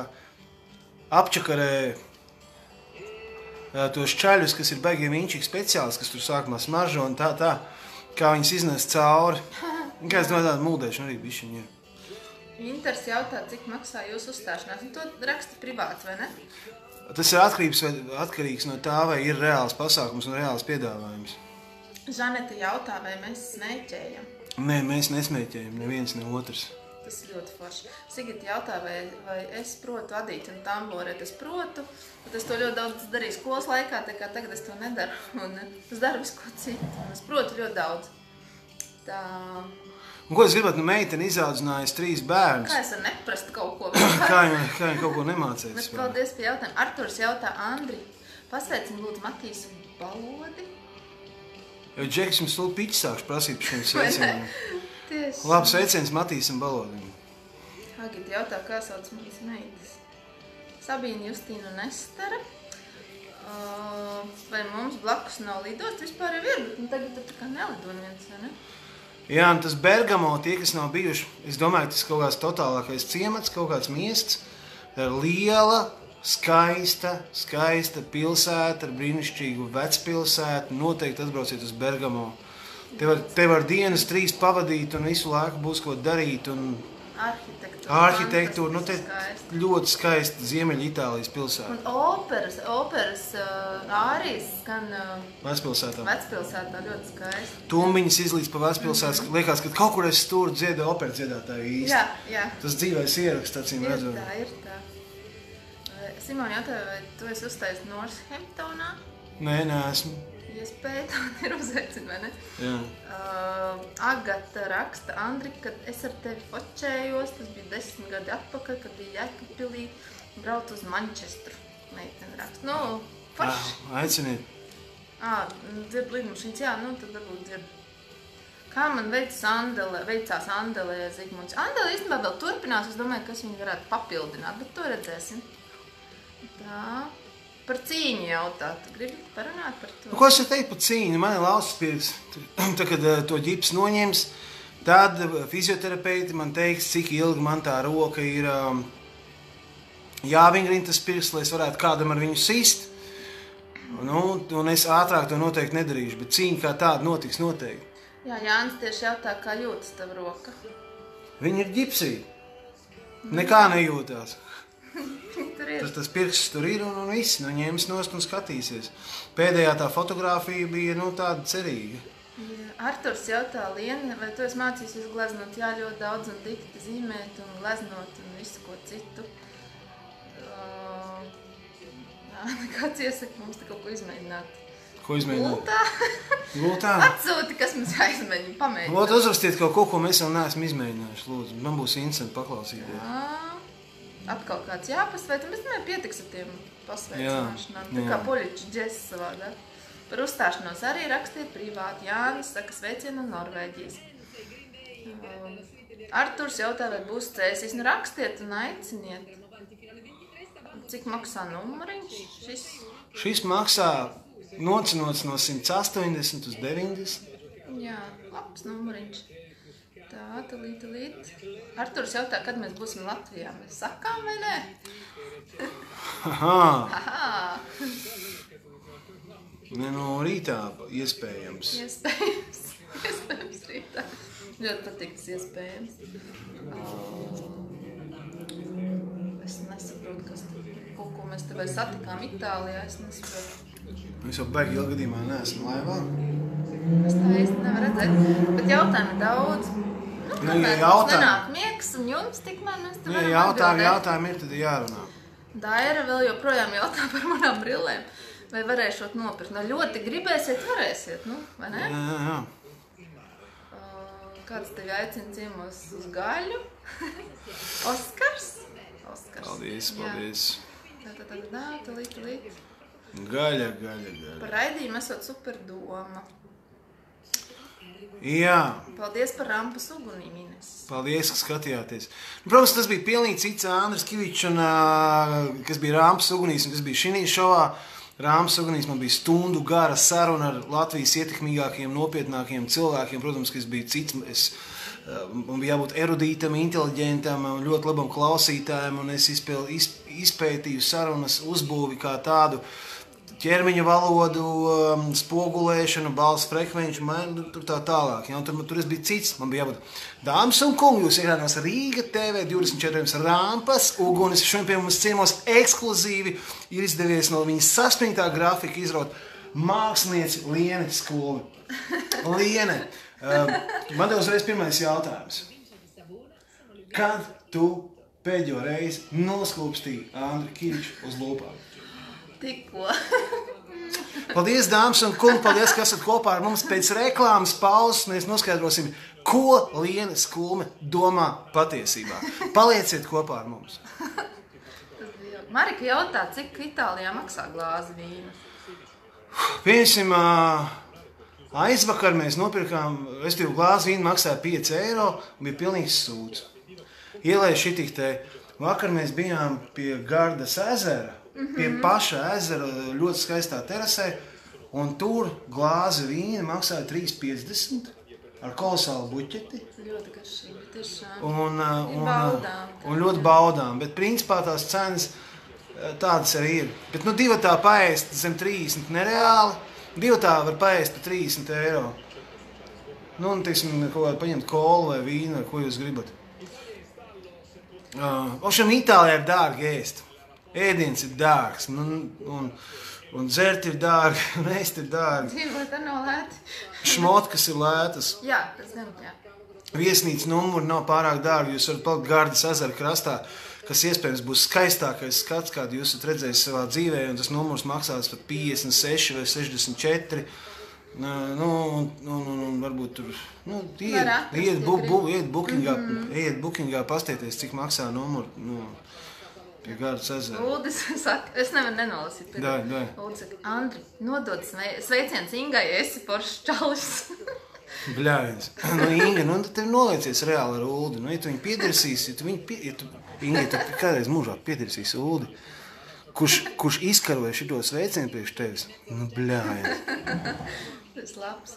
apčakarē tos čaļus, kas ir baigi vīnčīgi speciālisti, kas tur sākumā smaržo un tā, kā viņas iznes cauri. Kā es domāju, tāda mūdēšana arī bišķiņa ir. Inters jautā, cik maksā jūsu uzstāšanās, un to raksta privāts, vai ne? Tas ir atkarīgs no tā, vai ir reāls pasākums un reāls piedāvājums. Žaneta jautā, vai mēs smēķējam? Nē, mēs nesmēķējam, neviens, ne otrs. Tas ir ļoti forši. Sigita jautā, vai es protu vadīt un tamborēt. Es protu, bet es to ļoti daudz darīju skolas laikā, tā kā tagad es to nedaru. Un es daru visu ko citu. Es protu ļoti daudz. Tā... Un ko es gribētu, meiteni izaudzinājusi 3 bērnus? Kā es varu neprast kaut ko? Kā viņi kaut ko nemācēs? Bet paldies pie jautājumu. Arturs jautā, Andri, pasveicam lūdzu Matīsu Balodi. Jo Džeks jums lūk piķi sākšu prasīt par šiem sveicieniem. Tieši. Labi, sveiciens Matīsam Balodim. Agita jautā, kā sauc manas meitas. Sabīna, Justīna un Estere. Vai mums blakus nav lidosts? Vispār jau ir, bet tagad tā kā nelido neviens, vai ne? Jā, un tas Bergamo, tie, kas nav bijuši, es domāju, tas kaut kāds totālākais ciemats, kaut kāds miests. Tā ir liela, skaista pilsēta ar brīnišķīgu vecpilsētu. Noteikti atbrauciet uz Bergamo. Te var dienas 3 pavadīt un visu laiku būs ko darīt. Un arhitektūra, nu te ļoti skaista Ziemeļa Itālijas pilsēta. Un operas ārijas skan Vecpilsētā ļoti skaista. Tumbiņas izlīdz pa vecpilsētas. Liekas, ka kaut kur es tur dziedu operas dziedātāju īsti. Jā. Tas dzīvais ieraksts, acīm redzot. Ir tā. Simona jautāja, vai tu esi uzstājies Northamptonā? Nē, neesmu. Iespēja tāda ir uzaicina, vai ne? Jā. Agata raksta, Andri, kad es ar tevi fočējos, tas bija 10 gadi atpakaļ, kad bija Jēkabpilī, brauc uz Manchestru. Meitene raksta. Nu, forši. Aiciniet. Dzird lidmašīnas, jā, nu tad varbūt dzird. Kā man veicās Andelē Zigmunds? Andele īstenībā vēl turpinās, es domāju, kas viņu varētu papildināt, bet to redzēsim. Tā. Par cīņu jautā. Tu gribi parunāt par to? Ko es teicu par cīņu? Man ir lausas pirks. Tā, kad to ģips noņems, tad fizioterapeiti man teiks, cik ilgi man tā roka ir jāvingrina tas pirks, lai es varētu kādam ar viņu sist. Un es ātrāk to noteikti nedarīšu, bet cīņa kā tāda notiks noteikti. Jā, Jānis tieši jautā, kā jūtas tava roka. Viņa ir ģipsī. Nekā nejūtās. Tas pirksts tur ir un viss, ņems nost un skatīsies. Pēdējā tā fotogrāfija bija tāda cerīga. Jā. Arturs jautā, Liena, vai tu esi mācījusies gleznot? Jā, ļoti daudz un dikti zīmēt un gleznot un visu ko citu. Kāds iesaka mums te kaut ko izmēģināt? Ko izmēģināt? Gultā? Atsūti, kas mums jāizmēģina, pamēģināt. Lūdzu, uzrakstiet kaut ko mēs vēl neesam izmēģinājuši, lūdzu. Man būs interesanti paklausīties. Atkal kāds jāpasveic, un es domāju, pietiks ar tiem pasveicināšanām. Tā kā poļiķi džesi savādā. Par uzstāšanos arī rakstiet privāti. Jānis saka sveicienu no Norvēģijas. Arturs jautā, vai būs cēsīs. Nu rakstiet un aiciniet. Cik maksā numuriņš? Šis maksā nocinots no 180 uz 90. Jā, labs numuriņš. Tā, talīt. Arturs jautā, kad mēs būsim Latvijā. Mēs sakām vai nē? Aha. Ne no rītā iespējams. Iespējams rītā. Ļoti patiks iespējams. Es nesaprotu, kas kaut ko mēs te vai satikām Itālijā. Es nesaprotu. Es jau baigi ilgadījumā neesmu laivā. Es tā īsti nevar redzēt. Bet jautājumi daudz. Kamēr mums nenāk miegs un jums, tikmēr mēs te varam atbildēt. Jautājumi ir, tad jārunā. Daira vēl joprojām jautā par manām brillēm. Vai varēšot nopirkt? Nu, ļoti gribēsiet, varēsiet, vai ne? Jā. Kāds tevi aicina ciemos uz gaļu? Oskars? Paldies. Talīt. Gaļa. Par raidījumu esot super doma. Jā. Paldies par rampas ugunī, Ines. Paldies, ka skatījāties. Protams, tas bija pilnīgi cits Andris Kivičs, kas bija rampas ugunīs un kas bija šī šovā. Rampas ugunīs man bija stundu gara saruna ar Latvijas ietekmīgākiem, nopietnākiem cilvēkiem. Protams, ka es biju cits. Man bija jābūt erudītam, inteliģentam, ļoti labam klausītājam, un es izpētīju sarunas uzbūvi kā tādu ķermeņa valodu, spogulēšanu, balss frekvenču, tur tā tālāk. Ja? Tur es biju cits. Man bija jābūt dāmas un kungi, jūs ierādās Rīga TV 24 rampas ugunis. Šodien pie mums ciemos ekskluzīvi ir izdevies no viņas saspringtā grafika izraut mākslinieci Liene Skoli. Liene, man te uzreiz pirmais jautājums. kad tu pēdējo reizi noskūpstīji Andri Kiviču uz lūpām? Tikko. Paldies, dāmas un kungi, paldies, ka esat kopā ar mums pēc reklāmas pauzes. Mēs noskaidrosim, ko Liena Skulme domā patiesībā. Palieciet kopā ar mums. Marika jautā, cik Itālijā maksā glāzi vīna? Piemēram, aizvakar mēs nopirkām, glāzi vīna maksāja 5 eiro un bija pilnīgs sūds. Ielēju šitik te, vakar mēs bijām pie Gardas ezera, pie paša ezera ļoti skaistā terasē, un tur glāzi vīna maksāja 3,50 ar kolosālu buķeti. Ļoti garšīgi, tiešām. Un ļoti baudām, bet principā tās cenas tādas arī ir. Bet divatā paēst zem 30 nereāli, divatā var paēst par 30 eiro. Un, teiksim, kaut kādu paņemt kolu vai vīnu, vai ko jūs gribat. Itālijā ir dārgi ēst. Ēdiens ir dārgs, un dzert ir dārgi, un ēst ir dārgi. Dzīvot ar nav lēti. Šmotkas ir lētas. Jā, tas gan, jā. Viesnīcas numuri nav pārāk dārgi, jūs varat palikt Gardas ezera krastā, kas iespējams būs skaistākais skats, kādu jūs esat redzējis savā dzīvē, un tas numurs maksās pat 56 vai 64. Varbūt tur, iet bookingā, pastieties, cik maksā numuru, pie Gardas ezera. Uldis saka, es nevaru nenolasīt. Uldis saka, Andri, nodod sveiciens Ingai, esi foršs čalis. Bļāviens. Inga, tu tevi noliecies reāli ar Uldi. Ja tu viņu piedirsīsi, Inga, tu kādreiz mūžā piedirsīsi Uldi, kurš izkaroja šito sveicienu priekš tevis. Bļāviens. Tas labs.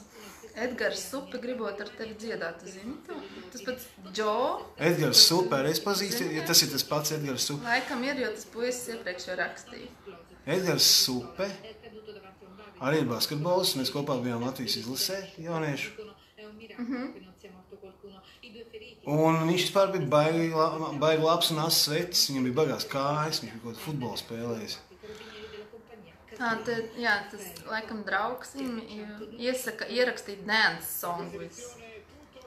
Edgars Supe gribot ar tevi dziedāt, tu zini to? Tas pats Džo. Edgars Supe, arī es pazīstu, ja tas ir tas pats Edgars Supe. Laikam ir, jo tas puisis iepriekš jau rakstīja. Edgars Supe arī ir basketbols, mēs kopā bijām Latvijas izlasē jauniešu. Un viņš vispār bija baigi labs un asas vecis, viņam bija baigās kājas, viņš bija kaut futbolu spēlējis. Jā, tas laikam draugs viņam iesaka ierakstīt dance song with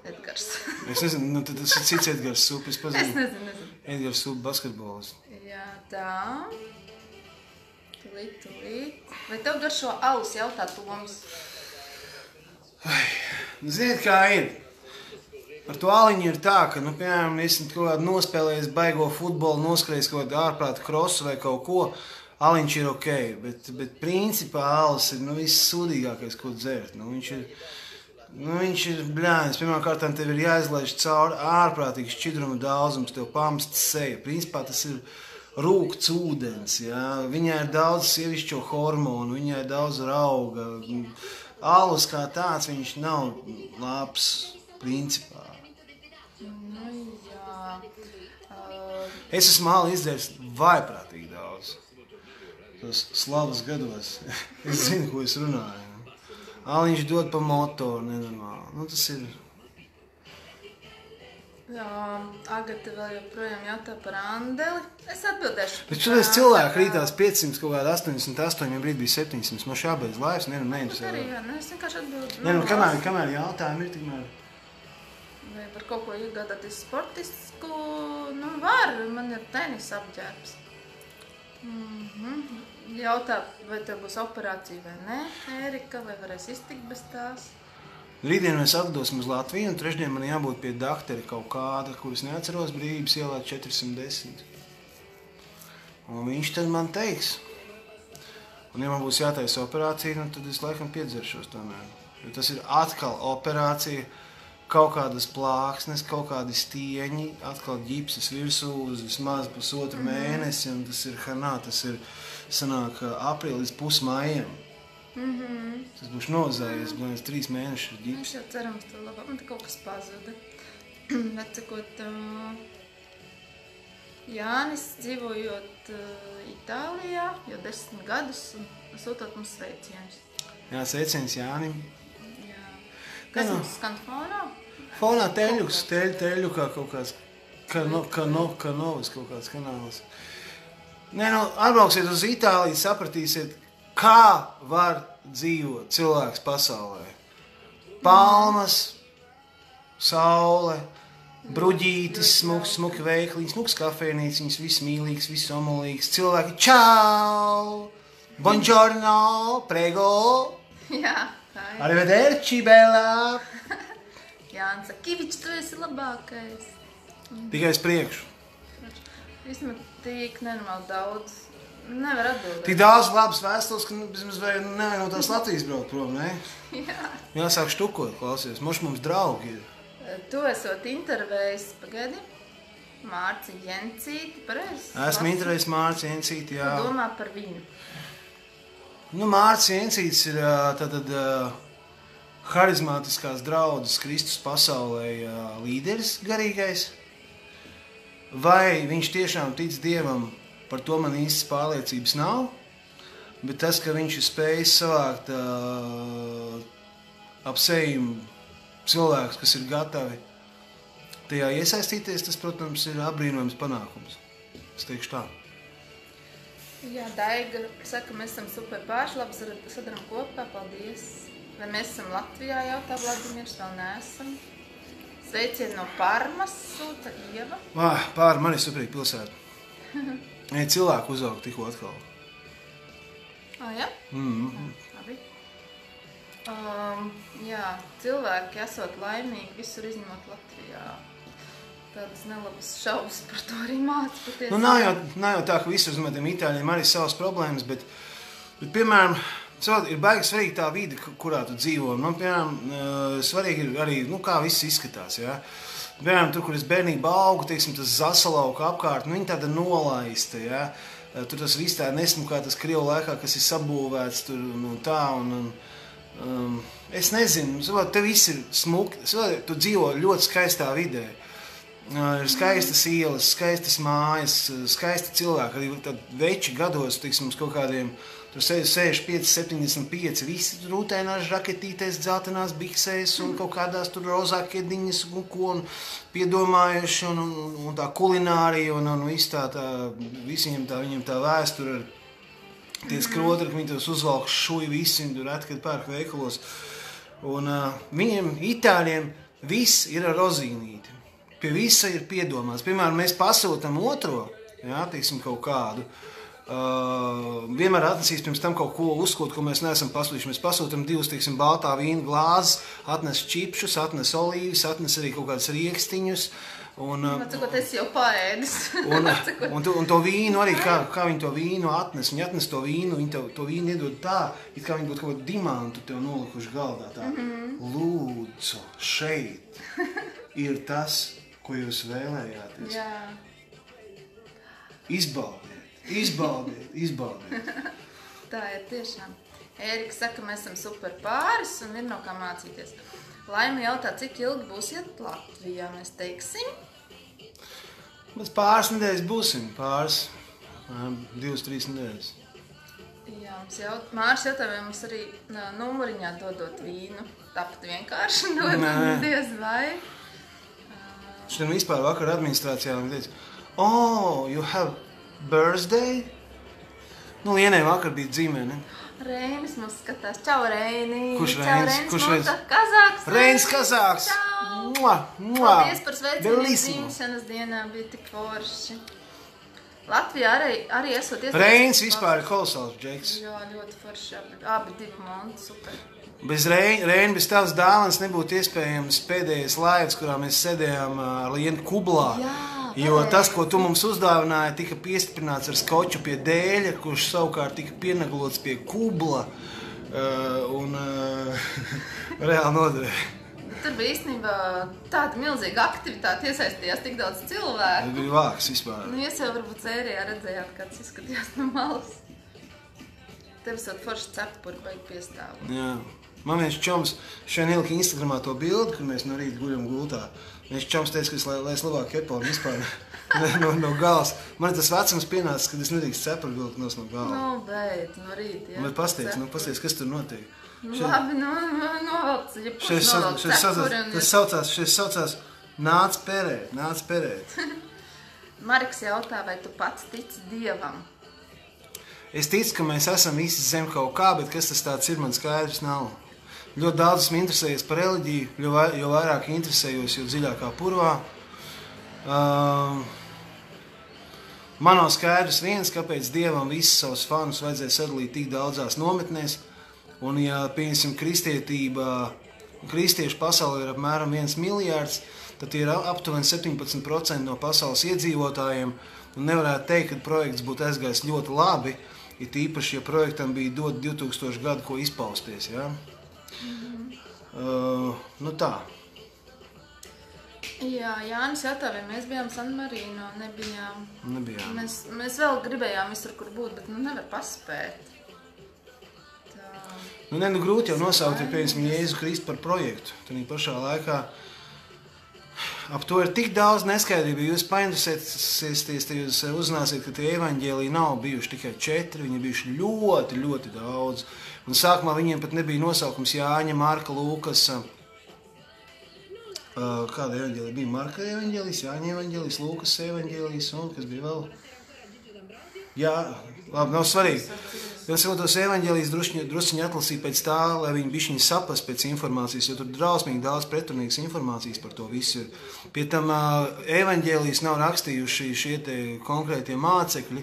Edgars. Es nezinu, tas ir cits Edgars Supe, es pazinu. Es nezinu. Edgars Supe basketbols. Jā, tā. Tulīt. Vai tev garšo alus, jautā Toms? Ziniet, kā ir? Ar to aliņu ir tā, ka, piemēram, esmu kaut kādu nospēlējis baigo futbolu, noskrējis kaut kādu ārprātu krosu vai kaut ko, aliņš ir ok, bet principā alus ir viss sūdīgākais, ko dzert. Viņš ir bļānis. Pirmām kārtām tev ir jāizlaiž cauri ārprātīgs šķidruma daudzums, tev pamst seja. Principā tas ir rūkts ūdens, jā. Viņai ir daudz sievišķo hormonu, viņai ir daudz rauga. Alus kā tāds, viņš nav labs principā. Jā. Es esmu alu izdzēris vaiprātīgi daudz. Tos slavas gados. Es zinu, ko es runāju. Aliņš dod pa motoru, nenormāli. Tas ir... Jā, Agata vēl joprojām jautā par Andeli. Es atbildēšu. Bet šodien cilvēki rītās 500, kaut kādā 88, ja brīd bija 700. Man šābeidz laivas, neinteresē. Arī, jā, es vienkārši atbildu. Kamēr jautājumi ir, tikmēr. Vai par kaut ko iegādāties sportisku? Var, man ir tenis apģērbs. Jautā, vai tev būs operācija vai nē, Ērika, vai varēs iztikt bez tās? Rītdien mēs atdosim uz Latviju, un trešdien man jābūt pie dakteri kaut kāda, kuras neatceros, Brības ielā 410. Un viņš tad man teiks. Un ja man būs jātaisa operācija, tad es laikam piedzeršos tomēr. Jo tas ir atkal operācija, kaut kādas plāksnes, kaut kādi stieņi, atkal ģipses virsū uz vismaz pusotru mēnesi, un tas ir tas ir sanāk aprīlis pusmaijam. Tas būs nozājies, bet 3 mēnešus ģips. Mēs jau cerams to labāk, man te kaut kas pazuda. Vecakot, Jānis dzīvojot Itālijā jau 10 gadus un sūtot mums sveicienus. Jā, sveiciens Jānim. Jā. Kas mums skan fonā? Fonā teļuks, teļu kā kaut kāds kanovas kaut kāds kanāls. Atbrauksiet uz Itāliju, sapratīsiet, kā var dzīvot cilvēks pasaulē. Palmas, saule, bruģītis, smuki veikliņi, smuks kafejnīciņas, viss mīlīgs, viss omulīgs. Cilvēki, čau! Buongiorno, prego! Jā, tā ir. Arrivederci, bella! Jānis, Kivič, tu esi labākais. Tikai uz priekšu. Vismaz tik nenormāli daudz. Nevar atbildēt. Tik daudz labas vēstules, ka vismaz nevajag no tās Latvijas braukt prom, ne? Jā. Jāsāk štukot, klausies. Mums draugi ir. Tu esot intervējis, pagaidi, Mārci Jencīti, pareizi? Esmu intervējis Mārci Jencīti, jā. Ko domā par viņu? Nu, Mārcis Jencītis ir tātad harizmātiskās draudzes Kristus pasaulē līderis garīgais. Vai viņš tiešām tic Dievam, par to man īstas pārliecības nav, bet tas, ka viņš ir spējis savākt ap sejumu cilvēkus, kas ir gatavi tajā iesaistīties, tas, protams, ir apbrīnojams panākums. Es teikšu tā. Jā, Daiga saka, mēs esam super pārši, labi sadaram kopā, paldies. Vai mēs esam Latvijā, jautā Vladimirs, vēl neesam. Sveicieni no Parmas, sūta Ieva. Parma, man ir superīgi pilsēta. Cilvēku uzauga tikko atkal. Jā? Labi. Jā, cilvēki esot laimīgi visur izņemot Latvijā. Tādas nelabas šaubas par to arī māca patiesībā. Nu, nav jau tā, ka visur uzmetiem Itāļiem arī savas problēmas, bet piemēram, ir baigi svarīgi tā vide, kurā tu dzīvo. Man, piemēram, svarīgi ir arī, kā viss izskatās, jā. Piemēram, tur, kur es bērnībā augu, teiksim, tas zasalauka apkārt, viņi tāda nolaista, jā. Tur tas viss tā nesmukā, tas Krievu laikā, kas ir sabūvēts tur un tā, es nezinu, te viss ir smuki, tu dzīvo ļoti skaistā vidē. Ir skaistas ielas, skaistas mājas, skaisti cilvēki, arī tad veči gados, teiksim, kaut kādiem, tur 65, 75, visi rūtēnās žaketītēs, dzeltenās biksēs un kaut kādās tur rozā kiediņas un ko, un piedomājuši, un tā kulinārija, un viss tā, viņiem tā vēsture ar tie skrotri, ka viņi tos uzvalk šuji visi, un tur atkad pērk veikalos. Un viņiem, Itāļiem, viss ir ar rozīnīti. Pie visa ir piedomāts. Piemēram, mēs pasūtam otro, jā, teiksim, kaut kādu. Vienmēr atnesīs pirms tam kaut ko uzskot, ko mēs neesam pasūtījuši. Mēs pasūtam 2, teiksim, baltā vīna glāzes, atnes čipšus, atnes olīvis, atnes arī kaut kādus riekstiņus. Cikot es jau paēdis. Un to vīnu arī, kā viņi to vīnu atnes. Viņi atnes to vīnu, viņi to vīnu iedod tā, it kā viņi būtu kaut kādu dimantu tev nolikuši galdā. Tā. Lūdzu, šeit ir tas, ko jūs vēlējāties. Jā. Izbaudiet. Tā ir tiešām. Ērika saka, mēs esam super pāris un ir no kā mācīties. Laima jautā, cik ilgi būsiet Latvijā, mēs teiksim? Mēs pāris nedēļas būsim, 2-3 nedēļas. Jā, Māris jautā, vai mums arī numuriņā dodot vīnu. Tāpat vienkārši dodam, diez vai. Šodien vispār vakar administrācijā viņi teica, you have birthday? Nu, Lienai vakar bija dzīmē, ne? Reinis mums skatās. Čau, Reini. Kurš Reinis? Kurš Reinis? Kazāks. Reinis Kazāks. Čau. Paldies par sveicienu dzimšanas dienā, bija tik forši. Latvijā arī esot iestāties. Reinis vispār ir kolosāls džeks. Jā, ļoti forši. Abi divi monti, super. Bez Reina, bez tavas dāvanas nebūtu iespējams pēdējais laiks, kurā mēs sēdējām ar Lienu kublā. Jā, jo tas, ko tu mums uzdāvināji, tika piestiprināts ar skoču pie dēļa, kurš savukārt tika pienaglots pie kubla un reāli noderēja. Tur bija īstenībā tāda milzīga aktivitāte, iesaistījās tik daudz cilvēku. Tas bija vāks vispār. Nu, jūs jau varbūt sērijā redzējāt, kāds izskatījās no malas. Tev esot forši cepuri, baigi piestāvot. Jā. Man viens čoms šodien ielika Instagramā to bildi, kad mēs no rīta guļam gultā. Viens čoms teica, ka lai es labāk keponu vispār no galas. Man tas vecums pienācis, kad es nedrīkst cepuri vilkt no gala. Nu, beidz, no rīta, jā. Bet pasteidz, kas tur notiek. Labi, novelc, ja puši novelc cepuri. Tas saucās nāc perēt. Mariks jautā, vai tu pats tici Dievam? Es ticu, ka mēs esam visi zem kaut kā, bet kas tas tāds ir, man skaidrs nav. Ļoti daudz esmu interesējies par reliģiju, jo vairāk interesējos, jo dziļākā purvā. Man nav skaidrs viens, kāpēc Dievam visus savus fanus vajadzēja sadalīt tik daudzās nometnēs. Un, ja, piemēram, kristiešu pasaulē ir apmēram 1 miljārds, tad tie ir aptuveni 17% no pasaules iedzīvotājiem. Un nevarētu teikt, ka projekts būtu aizgājis ļoti labi, it īpaši, ja projektam bija dot 2000 gadu, ko izpausties. Ja? Nu tā. Jā, Jānis jautā, vai mēs bijām San Marino, nebijām. Nebijām. Mēs vēl gribējām visur, kur būt, bet nevar paspēt. Grūti jau nosaukt, ja piemēram Jēzu Kristu par projektu. Tad pašā laikā ap to ir tik daudz neskaidrību. Ja jūs painteresēsieties, tad jūs uzzināsiet, ka tie evaņģēliji nav bijuši tikai 4, viņi bijuši ļoti, ļoti daudz. Un sākumā viņiem pat nebija nosaukums Jāņa, Marka, Lūkas. Kāda evaņģēlija bija? Marka evaņģēlijs, Jāņa evaņģēlijs, Lūkas evaņģēlijs un kas bija vēl? Jā, labi, nav svarīgi. Es tos evaņģēlijus drusciņi atlasīju pēc tā, lai viņi bišķiņi saprast pēc informācijas, jo tur drausmīgi daudz pretrunīgas informācijas par to visu ir. Pie tam evaņģēlijus nav rakstījuši šie te konkrētie mācekļi,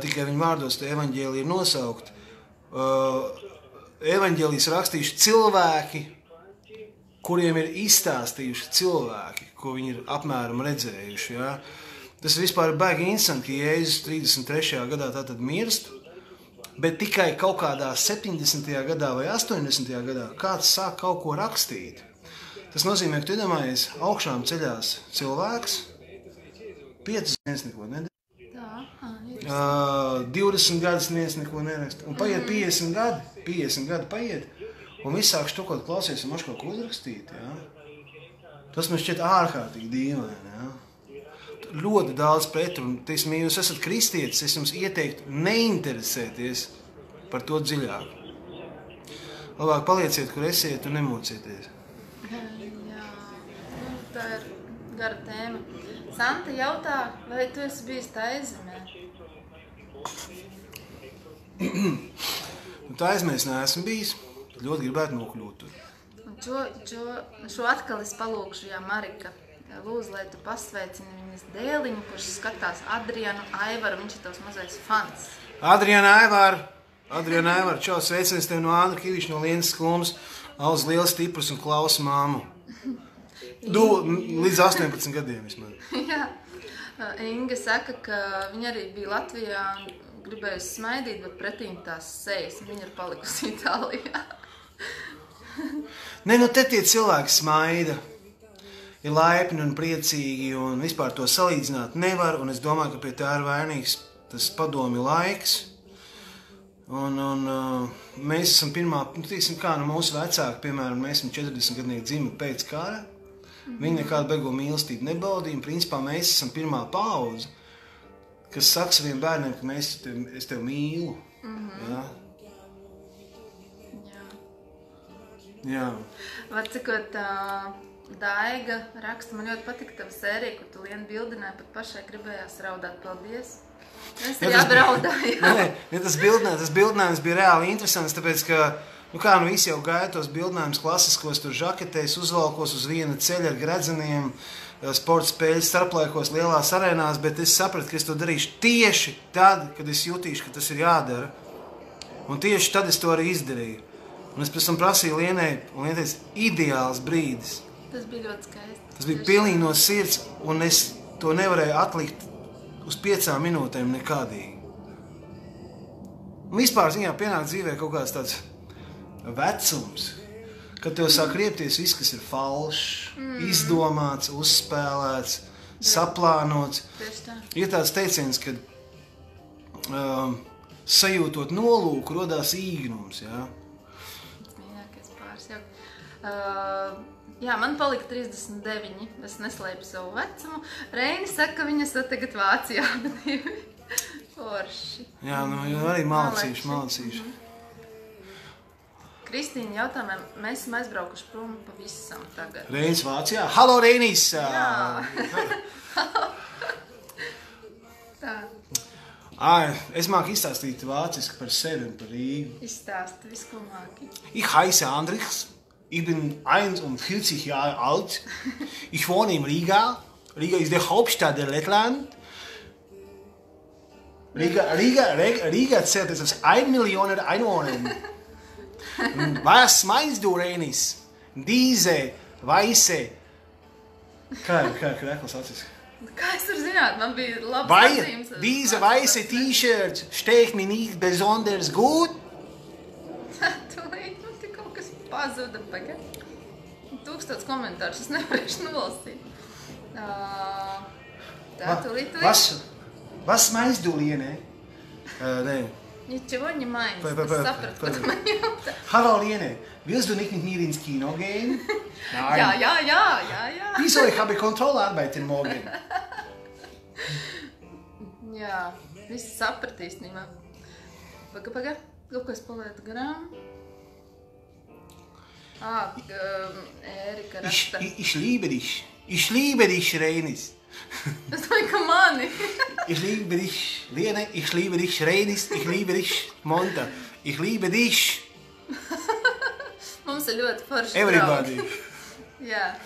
tikai viņu vārdos te evaņģēliji ir nosaukt. Evaņģēlijus rakstījuši cilvēki, kuriem ir izstāstījuši cilvēki, ko viņi ir apmēram redzējuši. Ja? Tas vispār ir baigi interesanti, ka Jēzus 33. gadā tātad mirst, bet tikai kaut kādā 70. gadā vai 80. gadā kāds sāk kaut ko rakstīt. Tas nozīmē, ka tu iedomājies, augšām ceļās cilvēks, 5 neviens neko nedara. 20 gadus neviens neko neraksta. Un paiet 50 gadi paiet, un viss sāk štukot klausies un maš kaut ko uzrakstīt. Ja? Tas man šķiet ārkārtīgi dīvaini. Ja? Ļoti daudz pretrunu. Ja jūs esat kristietis, es jums ieteiktu neinteresēties par to dziļāk. Labāk palieciet, kur esiet un nemocieties. Jā, tā ir gara tēma. Santa jautā, vai tu esi bijis Taizemē? Taizemēs neesmu bijis, ļoti gribētu nokļūt tur. Šo atkal es palūkšu, jā, Marika. Lūdzu, lai tu pasveicini viņas dēliņu, kurš skatās Adrianu Aivaru, viņš ir tavs mazais fans. Adriana Aivar, čau, sveiciens tev no Andra Kiviča, no Lienas Skulmas, Auz liels, stiprs un klausa māmu. Līdz 18 gadiem vismaz. Jā, Inga saka, ka viņa arī bija Latvijā un gribējusi smaidīt, bet pretīm tās sejas, viņa ir palikusi Itālijā. Ne, nu te tie cilvēki smaida. Ir laipni un priecīgi, un vispār to salīdzināt nevar, un es domāju, ka pie tā ir vainīgs tas padomju laiks. Un mēs esam kā mūsu vecāki, piemēram, mēs esam 40 gadnieki dzimti pēc kara, viņi nekādu beigo mīlestību nebaudīja, un principā mēs esam pirmā paudze, kas saka saviem bērniem, ka es tev mīlu. Ja? Jā. Var cikot, Daiga raksta, man ļoti patika tava sērija, kur tu Lienu bildināji, pat pašai gribējās raudāt. Paldies! Es arī abraudāju. Nē, tas bildinājums bija reāli interesants, tāpēc, ka visi jau gaida tos bildinājumus klasiskos, tur žaketēs, uzvalkos uz viena ceļa ar gredzeniem, sporta spēļas starplaikos lielās arēnās, bet es sapratu, ka es to darīšu tieši tad, kad es jutīšu, ka tas ir jādara. Un tieši tad es to arī izdarīju. Un es pēc tam prasīju Lienai, un Liena teica, ideāls brīdis. Tas bija ļoti skaisti. Tas bija pilnīgi no sirds, un es to nevarēju atlikt uz 5 minūtēm nekādīgi. Un vispār ziņā pienāk dzīvē kaut kāds tāds vecums, kad tev sāk riepties viss, kas ir falšs, izdomāts, uzspēlēts, saplānots. Ir tāds teiciens, ka sajūtot nolūku rodās īgnums, jā. Mīļākais pāris, jā. Jā, man palika 39, es neslēpu savu vecumu. Reini saka, ka viņa esat tagad Vācijā, bet forši. Jā, arī malcīši. Kristīna jautājumā, mēs esam aizbraukuši prom pavisam tagad. Reinis Vācijā? Halo, Reinis! Jā. Tā. Es māku izstāstīt vāciski par sevi un par Rīgu. Izstāsti, visu, ko māki. Ich heiße Andrichs. Ich bin 41 Jahre alt. Ich wohne in Riga Riga ist die Hauptstadt der Lettland. Riga zählt es aus 1 Million Einwohnern. Was meinst du, Renis? Diese weiße... Kā saucas? Kā es tur zināt? Man bija labs atzīmes. Diese weiße T-Shirt steht mir nicht besonders gut. Tūlīt, man te kaut kas pazuda. Pagad. 1000 komentārus, es nevarēšu nolasīt. Tā, tūlīt. Was meinst du, Liene? Nee. Ничего не meinst. Es sapratu, ko tu man jautā. Hallo, Liene. Willst du nicht mit mir ins Kino gehen? Nein. Jā. Wieso? Ich habe Kontrollarbeiten morgen. Jā, visi sapratīs, nīmā. Paga. Kaut ko es palētu garām. Ērika raksta. Ich liebe dich. Ich liebe dich, Renis. Es domāju, ka mani. Ich liebe dich, Liene. Ich liebe dich, Renis. Ich liebe dich, Monta. Ich liebe dich. Mums ir ļoti forši Everybody. draugi. Jā.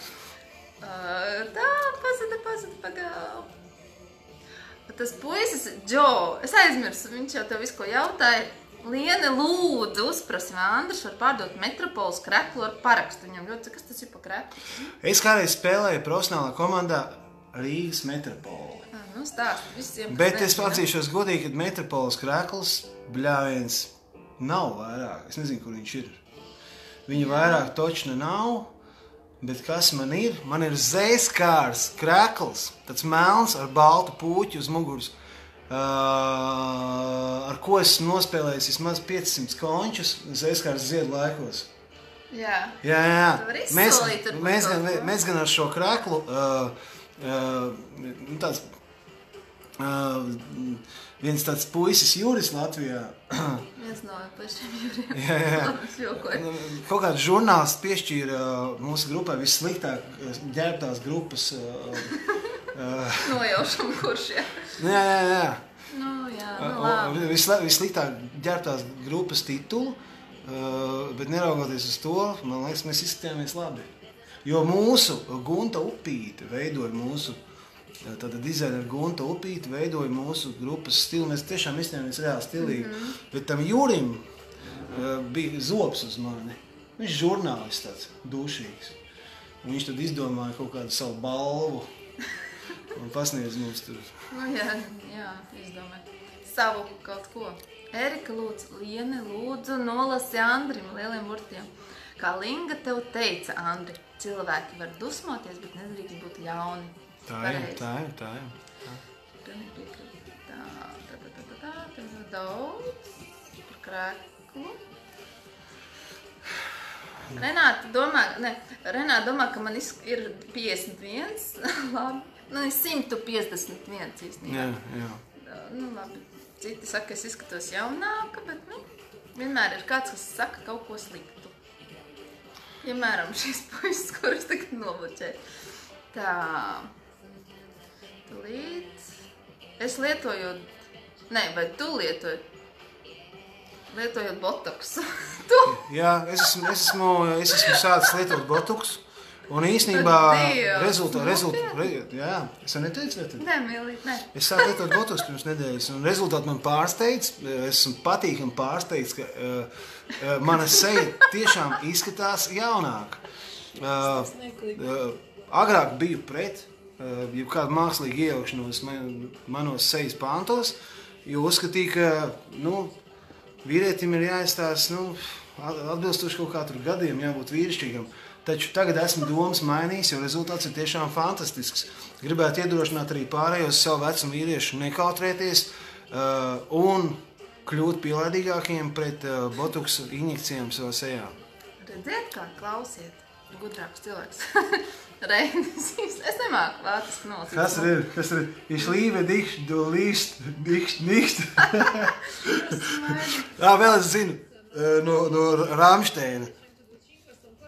Tā, pazuda, pagā. Tas puisis, Džo, es aizmirsu, viņš jau tev visu ko jautāja. Liene, lūdzu, uzprasi, vai Andris var pārdot Metropoles kreklu ar parakstu. Viņam ļoti, kas tas ir pa kreklu? Es kādreiz spēlēju profesionālā komandā Rīgas Metropoli. Nu, stāst visiem. Bet es atzīšos godīgi, ka Metropoles krekls bļāviens nav vairāk. Es nezinu, kur viņš ir. Viņa vairāk točna nav, bet kas man ir? Man ir zēskārs krekls, tāds melns ar baltu puķu uz muguras, ar ko esmu nospēlējis vismaz 500 končus zēskārs ziedu laikos. Jā. Jā. Tu vari izsolīt varbūt Mēs gan ar šo kreklu, tāds, viens tāds puisis Juris Latvijā. Viens no pašiem jūriem. Jā. Es jokoju. Kaut kāds žurnālists piešķīra mūsu grupai vissliktāk ģērbtās grupas. Nojaušam, kurš, jā. Jā. Nu, labi. Vissliktāk ģērbtās grupas titulu, bet neraugoties uz to, man liekas, mēs izskatījāmies labi. Jo mūsu Gunta Upīte veidoja mūsu, tāda dizaineru Gunta Upīte veidoja mūsu grupas stilu. Mēs tiešām izņēmies reāli stilīgi. Bet tam Jurim bija zobs uz mani. Viņš ir žurnālists tāds dušīgs. Un viņš tad izdomāja kaut kādu savu balvu un pasniedz mums tur. Nu, jā, izdomāju. Savu kaut ko. Erika lūdzu, Liene lūdzu, nolasi Andrim lieliem burtiem. Kā Linga tev teica, Andri, cilvēki var dusmoties, bet nedrīkst būt ļauni. Tā ir. Tā ir daudz par kreklu. Renāta domā, ka man ir 51, labi. Nu, ir 151 īstenībā. Jā. Nu, labi. Citi saka, es izskatos jaunāka, bet vienmēr ir kāds, kas saka kaut ko sliktu. Piemēram, šis puisis, kurus tagad nobloķēju. Tā. Tūlīt. Es lietoju... vai tu lietoji? Lietojot botoksu. Tu? Jā, es esmu sācis lietot botoksu. Un īstenībā rezultāti, jā, es jau neteicu lietot. Nē, mīlīt, nē. Es sāku lietot botoksu pirms nedēļas, un rezultāti man pārsteidz. Esmu patīkami pārsteidz, ka mana seja tiešām izskatās jaunāk. Agrāk biju pret kādu mākslīgu iejaukšanos manos sejas pantos, jo uzskatīju, ka, vīrietim ir jāizstās, atbilstoši kaut kā tur gadiem, jābūt vīrišķīgam. Taču tagad esmu domas mainījis, jo rezultāts ir tiešām fantastisks. Gribētu iedrošināt arī pārējos savu vecumu vīriešu nekautrēties un kļūt pielaidīgākiem pret botoksu injekcijām savā sejā. Redziet, kā klausiet, gudrāks cilvēks. Reinis, es nemāku vāciski nolasīt. Kas ir? Ich liebe dich, du liebst dich nicht. Vēl es zinu, no Rāmsteina.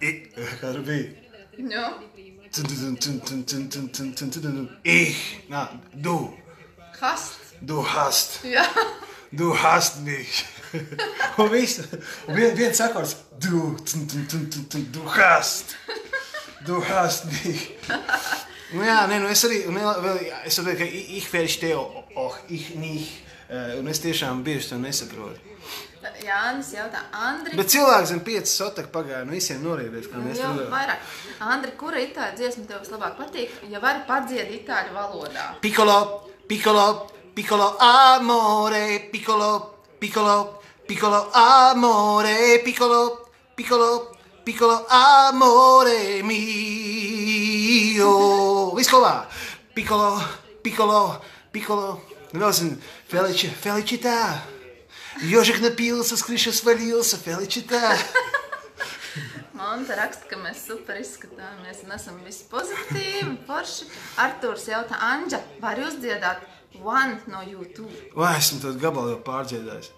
Kā tur bija? Jo. Du. Hast. Du hast. Jā. Du hast mich. Un viss. Un viens akors. Du hast. Du hast mich. Nu jā, nē, nu es arī, es saprotu, ka ich verstehe auch, ich nicht, un es tiešām bieži to nesaprotu. Jānis jautā, Andri... Bet cilvēks zem 5 sotaku pagāja, nu visiem noriebies, kā mēs jau runājam. vairāk. Andri, kura itāļu dziesma tev vislabāk patīk, ja vari padzied itāļu valodā? Piccolo, piccolo, piccolo amore, piccolo, piccolo, piccolo amore, piccolo, piccolo, piccolo amore mio. Viss kopā. Piccolo, piccolo, piccolo. Vēl zinu, felicitā. Ёжик напился, с крыши свалился, felicitā. Monta raksta, ka mēs super izskatāmies un esam visi pozitīvi, forši. Artūrs jautā, Anģa, vari uzdziedāt One no YouTube? Vai, esmu to gabalu jau pārdziedājis.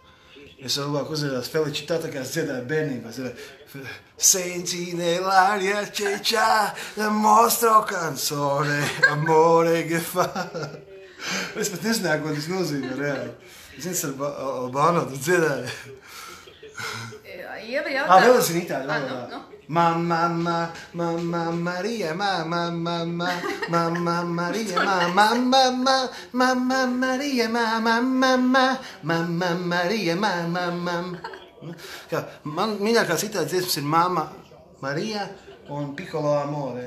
Es labāk uzdziedās felicitā, tā kā es dziedāju bērnībā. Senti nell'aria c'è la mostro canzone, amore che fa. Es pat nezināju, ko tas nozīmē reāli. Zins ar Albāno, tu dziedāji. Ieva jautā... Vēl es zinu itāļu valodā. Nu. Mamma Maria, mamma Maria, mamma Maria, mamma Maria, man mīļākās itāļu dziesmas ir Mamma Maria un Piccolo Amore.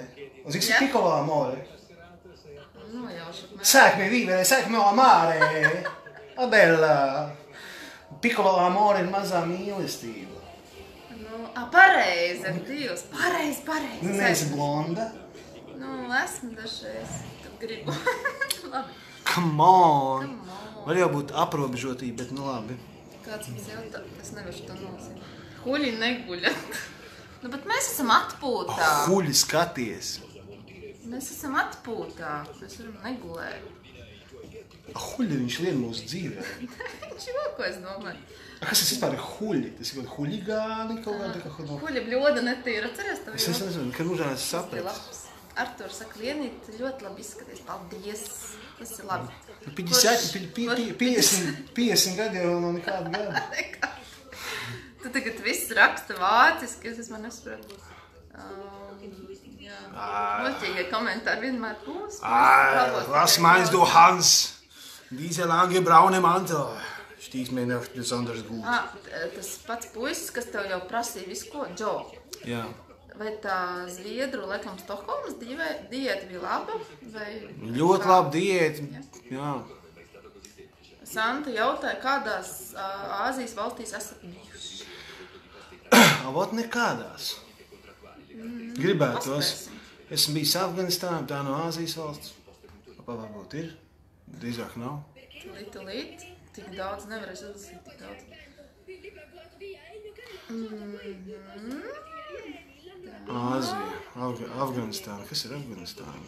Zini, yeah. Piccolo Amore. Nu, jau šeit. Sākmi vivere, sākmi amare. A bella. Piccolo Amore ir mazā mīlestība. Pareizi, Dievs, pareizi. Neesi blonda? Nu, esmu dažreiz, tad gribu. Labi. Come on. Var jau būt aprobežotība, bet nu labi. Kāds mums jautā, es nevaru to nozīmēt. Huļi neguļat. Nu, bet mēs esam atpūtā. Huļi skaties. Mēs esam atpūtā, mēs varam negulēt. Huļi viņš lien mūsu dzīvē. Viņš jau, ko es domāju. Kas tas vispār ir huļi? Tas ir kaut huļigāni kaut kāda? Huļa bļoda netīra, atceries tev? Es nezinu, ka mūžā es sapratu. Arturs saka, Lienīt, ļoti labi izskaties, paldies. Tas ir labi. 50 gadi jau nav nekāda gada. Tu tagad viss raksta vāciski, es man nesaprotu. Muļķīgie komentāri vienmēr būs. Was meinst du, Hans? Diese lange braune Mantel. Stīs mir nicht besonders gut. Tas pats puisis, kas tev jau prasīja visu ko, Džo. Jā. Vai tā Zviedru, laikam, Stokholmas diēta bija laba? Vai... Ļoti laba diēta, jā. Santa jautāja, kādās Āzijas valstīs esat bijuši? Avot nekādās. Gribētos. Esmu bijis Afganistānā, tā no Āzijas valsts. Varbūt ir, drīzāk nav. Tūlīt. Tik daudz nevarēs uzlasīt, tik daudz. Āzija, Afganistāna. Kas ir Afganistāna?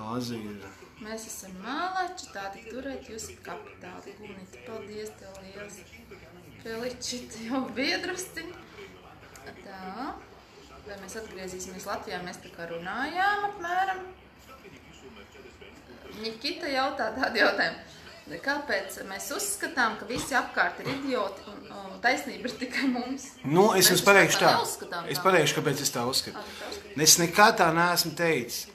Āzija ir... Mēs esam mālači, tā tik turēt jūs kapitāli. Gunita, paldies tev liels. Felicita jau biedrustiņ. Tā. Vai mēs atgriezīsimies Latvijā, mēs tā kā runājām apmēram. Nikita jautā tādu jautājumu. Kāpēc mēs uzskatām, ka visi apkārt ir idioti un taisnība ir tikai mums? Nu, es jums pateikšu tā. Es pateikšu, kāpēc es tā uzskatu. Es nekad tā neesmu teicis.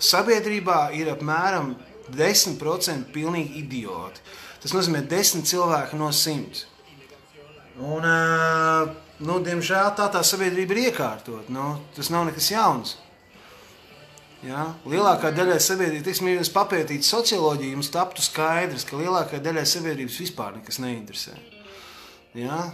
Sabiedrībā ir apmēram 10% pilnīgi idioti. Tas nozīmē 10 cilvēki no 100. Un, nu, diemžēl tā sabiedrība ir iekārtot. Nu, tas nav nekas jauns. Ja? Lielākā daļai sabiedrības, teiksim, ja jūs papētītu socioloģiju, jums taptu skaidrs, ka lielākā daļai sabiedrības vispār nekas neinteresē. Ja?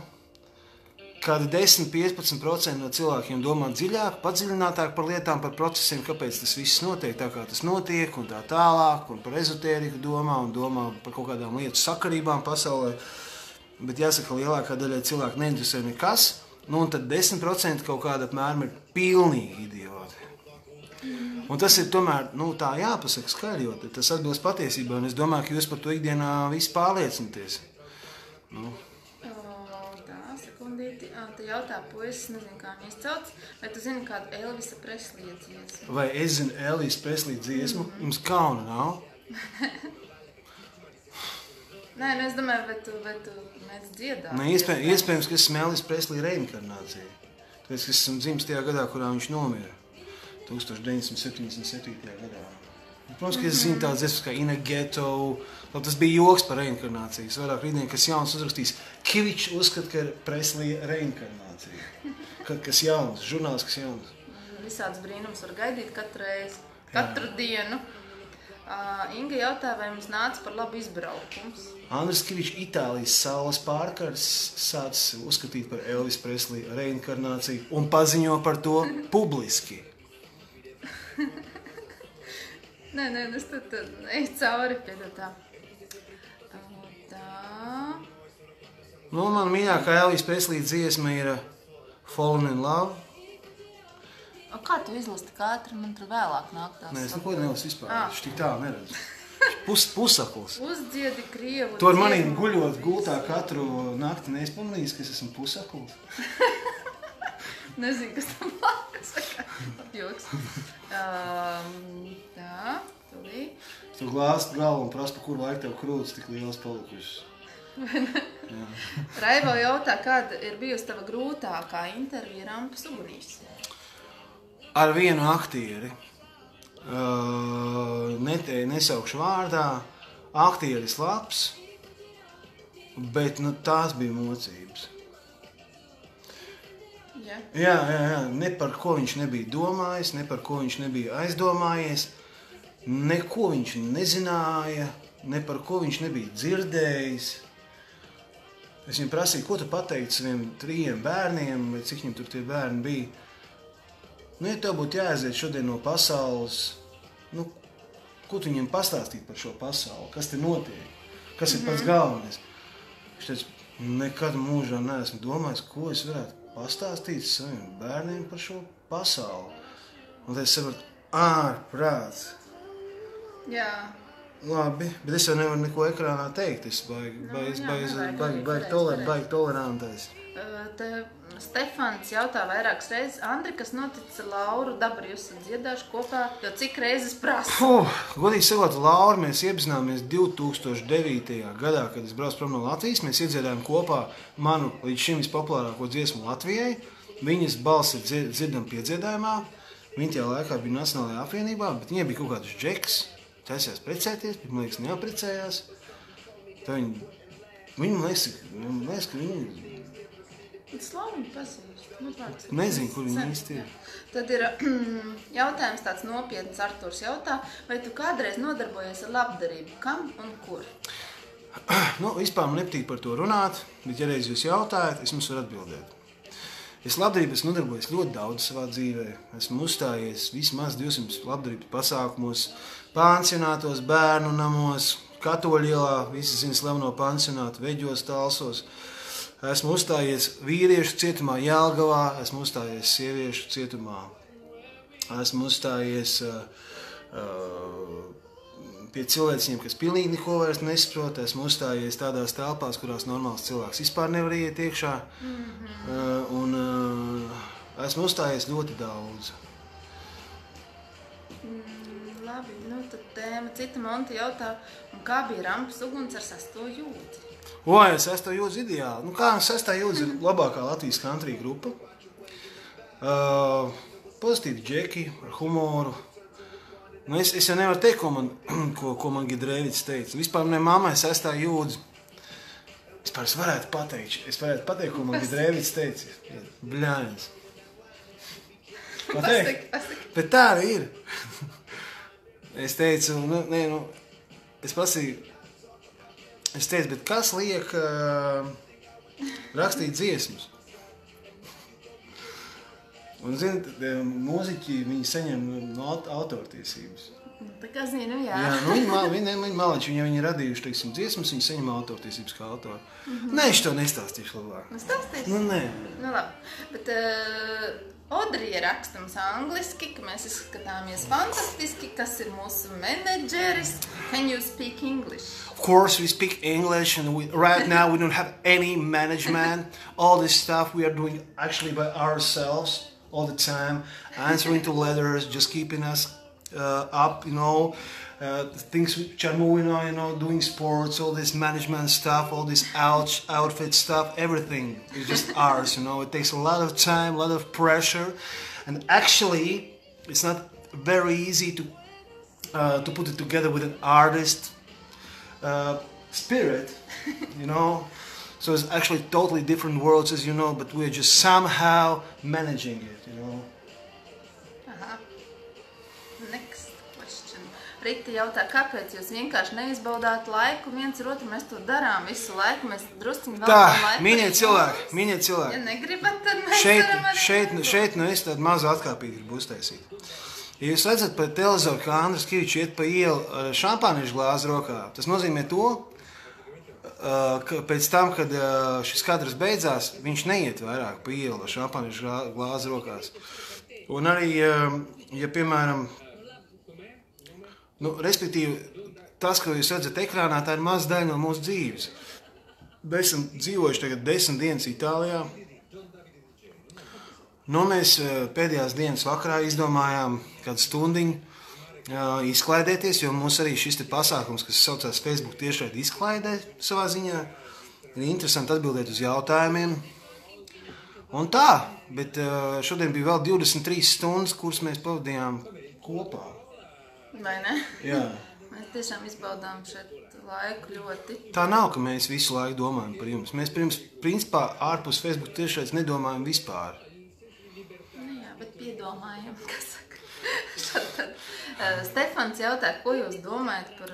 Kāda 10–15% no cilvēkiem domā dziļāk, padziļinātāk par lietām, par procesiem, kāpēc tas viss notiek tā, kā tas notiek, un tā tālāk, un par ezotēriku domā, un domā par kaut kādām lietu sakarībām pasaulē. Bet jāsaka, lielākā daļai cilvēku neinteresē nekas, nu, un tad 10% kaut kāda apmēram ir pilnīgi idioti. Un tas ir tomēr, nu, tā jāpasaka skaļi, jo tas atbilst patiesībā, un es domāju, ka jūs par to ikdienā visi pārliecināties. Nu. Tā, sekundīti. Te jautā puisis, nezinu, kā viņi izcauc, vai tu zini kādu Elvisa Preslija dziesmu? Vai es zinu Elvisa Preslija dziesmu? Jums kauna nav? Nē, nu es domāju, vai tu mēdz dziedāt? Nē, iespējams, ka esmu Elvisa Preslija reinkarnācija. Tāpēc, ka esmu dzimis tajā gadā, kurā viņš nomira. 1977. gadā. Protams, ka es zinu tādas dziesmas kā In a Ghetto, tas bija joks par reinkarnācijas. Vairāk rītdien, kas jauns uzrakstīs, Kivičs uzskata, ka ir Preslija reinkarnācija. Kas jauns, žurnāls, kas jauns. Visāds brīnums var gaidīt katru reizi, katru dienu. Inga jautā, vai mums nāca par labu izbraukums? Andris Kivičs Itālijas saules pārkars sācis uzskatīt par Elvis Preslija reinkarnāciju un paziņo par to publiski. Nē, es tad eju cauri pie tā. Nu, man mīļākā Elvis Preslija dziesma ir Fallen in Love. Kā tu izlasi tik ātri? Man tur vēlāk nāk tās. Nē, es neko nelasu vispār. Viņš tik tā neredz. Pusakls. Uzdziedi krievu. Tu ar manīm guļot gultā katru nakti neesi pamanījis, ka es esmu pusakls. Nezinu, kas tam blakus. Joks. Tā, tūlīt. Tu glāsti galvu un prasa, pa kuru laiku tev krūtis tik liels palikušas. Raivo jautā, kāda ir bijusi tava grūtākā intervija Rampas ugunīs? Ar vienu aktieri. Nesaukšu vārdā. Aktieris labs, bet tās bija mocības. Jā. Ne par ko viņš nebija domājis, ne par ko viņš nebija aizdomājies, neko viņš nezināja, ne par ko viņš nebija dzirdējis. Es viņam prasīju, ko tu pateiktu saviem 3 bērniem, vai cik viņam tur tie bērni bija. Ja tev būtu jāaiziet šodien no pasaules, ko tu viņam pastāstīt par šo pasauli, kas te notiek, kas ir pats galvenais. Viņš teica, nekad mūžā neesmu domājis, ko es varētu pastāstīt saviem bērniem par šo pasauli. Un tad es sapratu, ārprāts. Jā. Labi, bet es jau nevaru neko ekrānā teikt. Es baigi tolerantais. Stefans jautā vairākas reizes, Andri, kas noticis ar Lauru Dabru, jūs esat dziedājuši kopā, jo cik reizes prasa? Godīgi sakot, Lauru mēs iepazināmies 2009. gadā, kad es braucu prom no Latvijas. Mēs iedziedājām kopā manu līdz šim vispopulārāko dziesmu Latvijai. Viņas balss ir dzirdama piedziedājumā. Viņa tajā laikā bija Nacionālajā apvienībā, bet viņai bija kaut kāds džeks. Taisījās precēties, bet man liekas neaprecējās. Viņa man liekas, ka viņa... Slaviņu pazīst. Nezinu, kur viņa īsti ir. Tad ir jautājums tāds nopietns. Arturs jautā, vai tu kādreiz nodarbojies ar labdarību? Kam un kur? Vispār man nepatīk par to runāt, bet ja reiz jūs jautājat, es jums varu atbildēt. Es labdarības nodarbojos ļoti daudz savā dzīvē. Esmu uzstājies vismaz 200 labdarības pasākumos, pansionātos, bērnu namos, Katoļu ielā, visi zina slaveno pansionātu, Veģos, Talsos. Esmu uzstājies vīriešu cietumā Jelgavā, esmu uzstājies sieviešu cietumā. Esmu uzstājies pie cilvēciņiem, kas pilnīgi neko vairs nesaprot. Esmu uzstājies tādās telpās, kurās normāls cilvēks vispār nevar iet iekšā. Un esmu uzstājies ļoti daudz. Labi, tad tēma cita Monta jautā, kā bija Rampas uguns ar 6. jūdzi? 6. jūdzi ideāli. 6. jūdzi ir labākā Latvijas country grupa. Pozitīvi džeki, ar humoru. Es jau nevaru teikt, ko man Gidrēvics teica. Vispār manai mammai 6. jūdzi. Vispār es varētu pateikt, ko man Gidrēvics teica. Bļāņas. Pateikt? Bet tā arī ir. Es teicu, es prasīju, bet kas liek rakstīt dziesmas? Un, zini, mūziķi, viņi saņem no autortiesības. Tā kā zinu, jā. Viņi malači, ja viņi radījuši, teiksim, dziesmas, viņi saņem autortiesības kā autori. Nē, es to nestāstīšu labāk. Nestāstīšu? Nē. Labi, bet Odrija raksta mums angliski, ka mēs izskatāmies fantastiski, kas ir mūsu menedžeris. Can you speak English? Of course we speak English, and right now we don't have any management. All this stuff we are doing actually by ourselves all the time, answering to letters, just keeping us up, things which are moving on, doing sports, all this management stuff, all this outfit stuff, everything is just ours, It takes a lot of time, a lot of pressure, and actually it's not very easy to put it together with an artist spirit, you know. So it's actually totally different worlds, as you know, but we're just somehow managing it, you know. Next question. Rita jautā, kāpēc jūs vienkārši neizbaudāt laiku viens ar otru? Mēs to darām visu laiku, mēs drusciņi veltam laiku. Mīļie cilvēki. Ja negribat, tad mēs varam arī... Šeit nu es tādu mazu atkāpīti gribu uztaisīt. Ja jūs redzat pa televizoru, kā Andris Kivičs iet pa ielu ar šampāniešu glāzi rokā, tas nozīmē to, ka pēc tam, kad šis kadrs beidzās, viņš neiet vairāk pa ielu ar šampāniešu glāzi rokās. Un arī, ja piemēram, nu, respektīvi, tas, ko jūs redzat ekrānā, tā ir maza daļa no mūsu dzīves. Mēs esam dzīvojuši tagad 10 dienas Itālijā. Nu, mēs pēdējās dienas vakarā izdomājām kādu stundiņu izklaidēties, jo mums arī šis te pasākums, kas saucās Facebook tiešraidi izklaidē savā ziņā, ir interesanti atbildēt uz jautājumiem. Un tā, bet šodien bija vēl 23 stundas, kuras mēs pavadījām kopā. Vai ne? Jā. Mēs tiešām izbaudām šeit laiku ļoti. Tā nav, ka mēs visu laiku domājam par jums. Mēs principā ārpus Facebook tiešraides nedomājam vispār. Nu jā, bet piedomājam, kas saka. Stefans jautā, ko jūs domājat par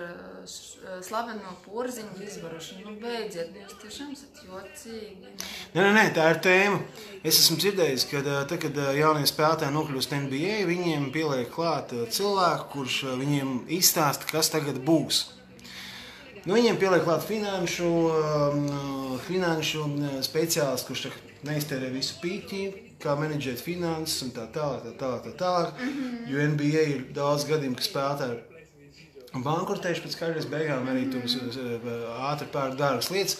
slaveno Porziņu izvarošanu? Nu, beidziet, jūs tiešām esat jocīgi. Nē, tā ir tēma. Es esmu dzirdējis, ka tad, kad jaunie spēlētāji nokļūst NBA, viņiem pieliek klāt cilvēku, kurš viņiem izstāsta, kas tagad būs. Nu, viņiem pieliek klāt finanšu speciālists, kurš neiztērē visu pīķi, kā menedžēt finanses un tā tālāk. Jo NBA ir daudz gadījumu, ka spēlētāji bankrotējuši pēc karjeras beigām, arī tur ātri pērk dārgas lietas.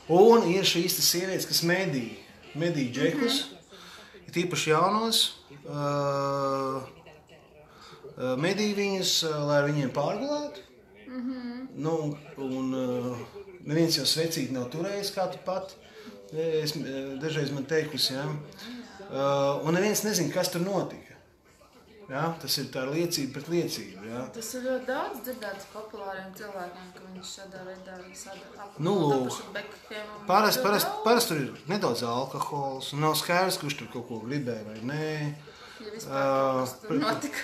Un ir šīs sievietes, kas medī džekus, ir tīpaši jaunos, medī viņus, lai ar viņiem pārgulētu. Nu, un neviens jau svecīgi nav turējis kā tu pat. Dažreiz man teikusi, ja. Un neviens nezina, kas tur notika. Ja? Tas ir tā liecība pret liecību. Ja? Tas ir ļoti daudz dzirdēts populāriem cilvēkiem, ka viņi šādā veidā nu, lūk. Parasti tur ir nedaudz alkohols, un nav skaidrs, kurš tur kaut ko gribēja vai nē. Ja vispār kas tur notika.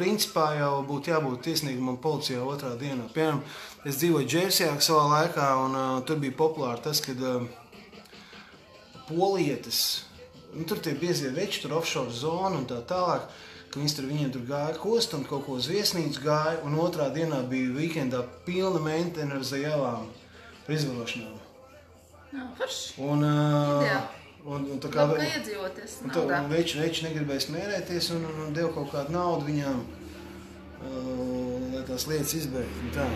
Principā jau būtu jābūt tiesnīgumam policijā otrā dienā. Piemēram, es dzīvoju Džersijā savā laikā, un tur bija populāri tas, kad polietes, nu, tur tie biezie veči, tur offshore zona un tā tālāk, ka viņiem tur gāja kost un kaut ko uz viesnīcu gāja, un otrā dienā bija weekendā pilna meitene ar zajavām par izvarošanām. Jā, forši. Un tā kā labi, ka iedzīvoties naudā. Veči negribēs mērēties un deva kaut kādu naudu viņām, lai tās lietas izbeigt. Un tā.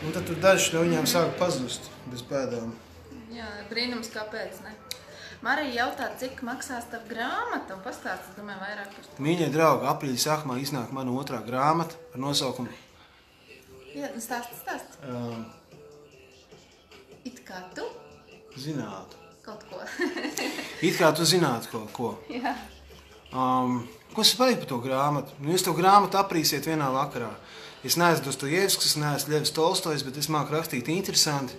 Un tad tur daži no viņām sāka pazust bez pēdām. Jā, brīnums, kāpēc, ne? Marija jautā, cik maksās tavu grāmatu, un pastāst, es domāju, vairāk par to. Mīļie draugi, aprīļa sākumā iznāk mana otrā grāmata ar nosaukumu. Jā, stāst. It kā tu? Zinātu. Kaut ko. It kā tu zinātu kaut ko. Jā. Ko es pateicu par to grāmatu? Nu, jūs to grāmatu aprīsiet vienā vakarā. Es neesmu Dostojevskis, es neesmu Ļevs Tolstojs, bet es māku rakstīt interesanti.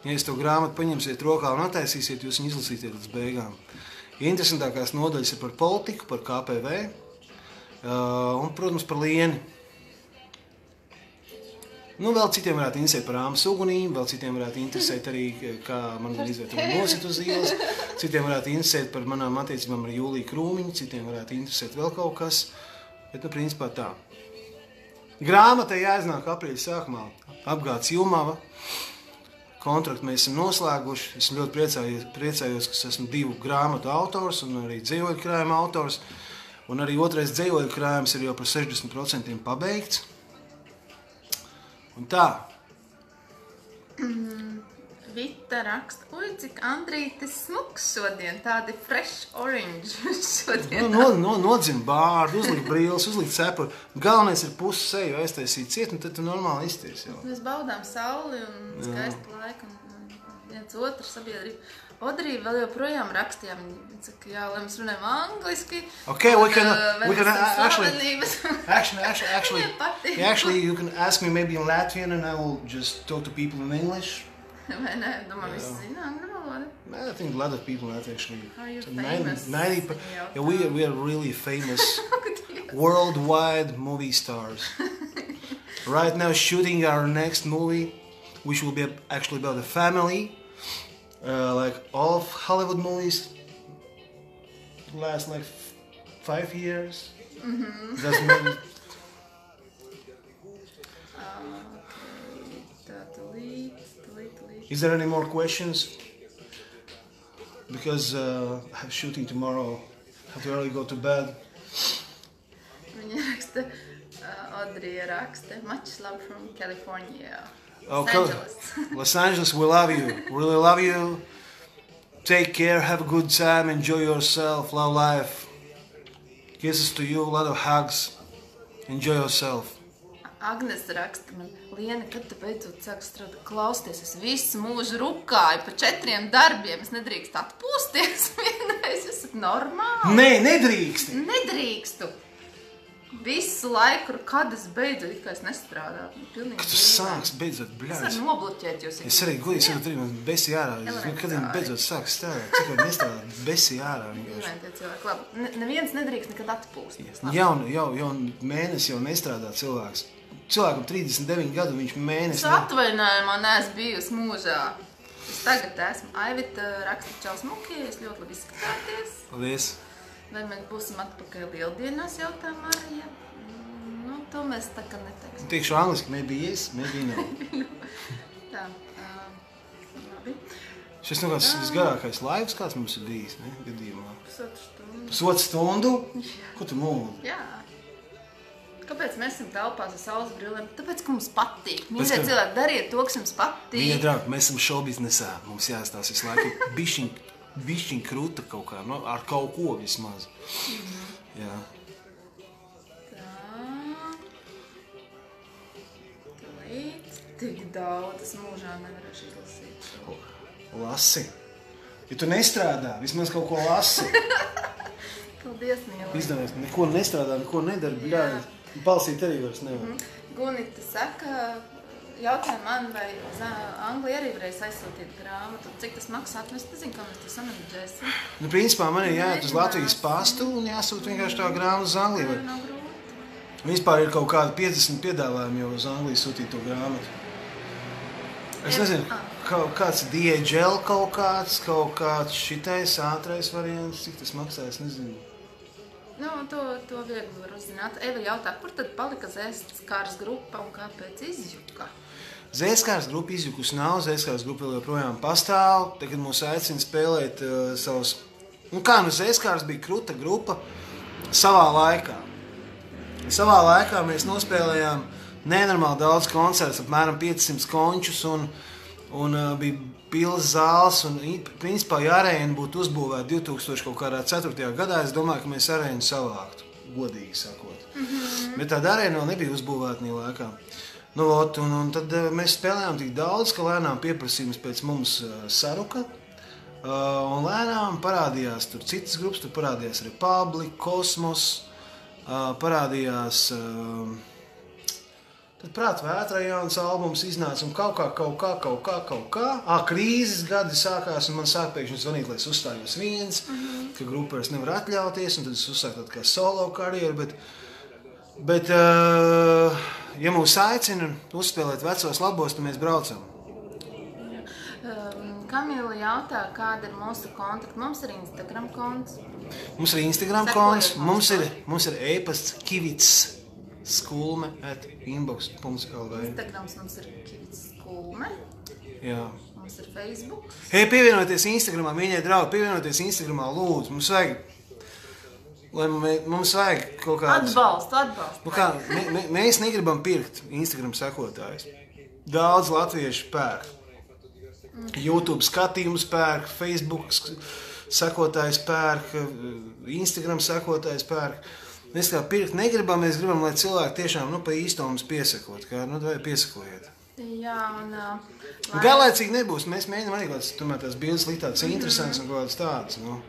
Ja jūs to grāmatu paņemsiet rokā un attaisīsiet, jūs viņu izlasīsiet līdz beigām. Interesantākās nodaļas ir par politiku, par KPV un, protams, par lieni. Nu, vēl citiem varētu interesēt par āmas ugunīm, vēl citiem varētu interesēt arī, kā man izvietot nosit uz ielas, citiem varētu interesēt par manām attiecībām ar Jūliju Krūmiņu, citiem varētu interesēt vēl kaut kas, bet, nu, principā tā. Grāmatai jāiznāk aprīļa sākumā, apgāds Jumava. Kontraktu mēs esam noslēguši. Es ļoti priecājos, ka esmu 2 grāmatu autors un arī dzējoļu krājuma autors. Un arī otrais dzējoļu krājums ir jau par 60% pabeigts. Un tā. Vita raksta, oi, cik Andrītis smuks šodien, tādi fresh orange šodien. Nodzina bārdu, uzlikt brīles, uzlikt cepuri. Galvenais ir pusi seju aiztaisīt ciet, un tad tu normāli izties jau. Mēs baudām sauli un skaistu laiku un viens kāds otrs sabiedrība. Odrī vēl joprojām rakstījām, viņa saka, jā, lai mēs runājam angliski. Okay, we can actually you can ask me maybe in Latvian and I will just talk to people in English. Vai ne? Domā, visi zina angļu valodu. I think a lot of people actually. Are you famous? 90, yeah, we are really famous worldwide movie stars. Right now shooting our next movie, which will be actually about a family. Like all of Hollywood movies last like 5 years. Mm-hmm. That's maybe. Delete. Is there any more questions? Because I have shooting tomorrow. I have to early go to bed. Viņa raksta, Audrija raksta, much love from California. Okay. Los Angeles, we love you. Really love you. Take care, have a good time, enjoy yourself, love life. Kisses to you, a lot of hugs. Enjoy yourself. Agnes raksta man, Liena, kad tu beidzot sāks strādāt? Klausties, es visu mūžu rukāju pa 4 darbiem, es nedrīkstu atpūsties vienreiz, esat normāli? Nē, nedrīksti. Nedrīkstu. Visu laiku, kad es beidzot, it kā es nestrādātu. Kad tu sāks beidzot, bļāds. Es varu nobloķēt jūs. Es arī gudīgi saku, man besi ārā. Kad viņi beidzot sāks strādāt, cik var nestrādāt, besi ārā. Labi, neviens nedrīkst nekad atpūsties. Jau mēnesi jau nestrādā cilvēks. Cilvēkam 39 gadu viņš mēnesi. Es atvainājumā neesmu bijusi mūžā. Es tagad esmu. Aivita raksta čals mukie, es ļoti labi izskatāties. Paldies. Vai mēs būsim atpakaļ lieldienās, jautā Marija? Nu, to mēs tā kā neteiksim. Teikšu angliski, maybe yes, maybe no. Tā, labi. Šis nu kāds visgarākais laivs, kāds mums ir bijis, ne, gadījumā? Pusotru stundu? Ko tu mūli? Jā. Kāpēc mēs esam telpās ar saules brillēm? Tāpēc, ka mums patīk. Mīļie cilvēki, dariet to, kas jums patīk. Mīļie draugi, mēs esam šovbiznesā. Mums jāstāsta visu laiku bišķiņ kruta kaut kā, no, ar kaut ko vismaz. Jā. Tā. Tik daudz, es mūžā nevarēšu izlasīt. Lasi. Ja tu nestrādā, vismaz kaut ko lasi. Paldies, mīļie. Izdevies, neko nestrādā, neko nedara, bļādi. Palsīt arī vairs nevar. Gunita saka, jautāja man, vai uz Angliju arī varēs aizsūtīt grāmatu. Cik tas maksāt? Es nezinu, kā mēs to samanģēsim. Nu, principā man ir jāiet uz Latvijas pastu un jāsūt vienkārši tā grāmatu uz Angliju. Vispār ir kaut kādi 50 piedāvājumi jau uz Angliju sūtīt to grāmatu. Es nezinu, kāds DHL kaut kāds šitais ātrais variants, cik tas maksā, es nezinu. Nu, to viegli var uzzināt. Eva jautā, kur tad palika Zēskārs grupa un kāpēc izjuka? Zēskārs grupa izjukus nav, Zēskārs grupa vēl joprojām pastāv. Tagad mūs aicina spēlēt savus... Nu kā, Zēskārs bija kruta grupa savā laikā. Savā laikā mēs nospēlējām nenormāli daudz koncertus, apmēram 500 končus un bija pilnas zāles un principā, ja arēna būtu uzbūvēta 2004. gadā, es domāju, ka mēs arēnu savāktu, godīgi sakot. Bet tāda arēna vēl nebija uzbūvēta nī laikā. Nu, un tad mēs spēlējām tik daudz, ka lēnām pieprasījums pēc mums saruka. Un lēnām parādījās tur citas grupas, tur parādījās Republic, Kosmos, parādījās... Tad Prāta vētra jauns albums iznāca un kaut kā. Krīzes gadi sākās un man sāk pēkšņi zvanīt, lai es uzstājos viens, ka grupa vairs nevar atļauties un tad es uzsāku tādu kā solo karjeru, bet ja mūs aicina uzspēlēt vecos labos, tad mēs braucam. Kamila jautā, kāda ir mūsu kontakti. Mums ir Instagram konts. Mums ir Instagram konts, mums ir e-pasts Kivits. Skulme@inbox.lv. Instagrams mums ir Kivits Skulme. Jā. Mums ir Facebook. Hei, pievienoties Instagramā, mīļie draugi, pievienoties Instagramā, lūdzu. Mums vajag kaut kādu... Atbalstu. Nu kā, mēs negribam pirkt Instagram sekotājus. Daudz latviešu pērk. YouTube skatījums pērk, Facebook sekotājs pērk, Instagram sekotājs pērk. Mēs kā pirkt negribam, mēs gribam, lai cilvēki tiešām pa īsto mums piesakot. Vai piesakojiet? Jā, un... Garlaicīgi nebūs. Mēs mēģinām arī kaut kāds, tomēr tās bildes likt tādas interesantas un kaut kādas tādas, nu.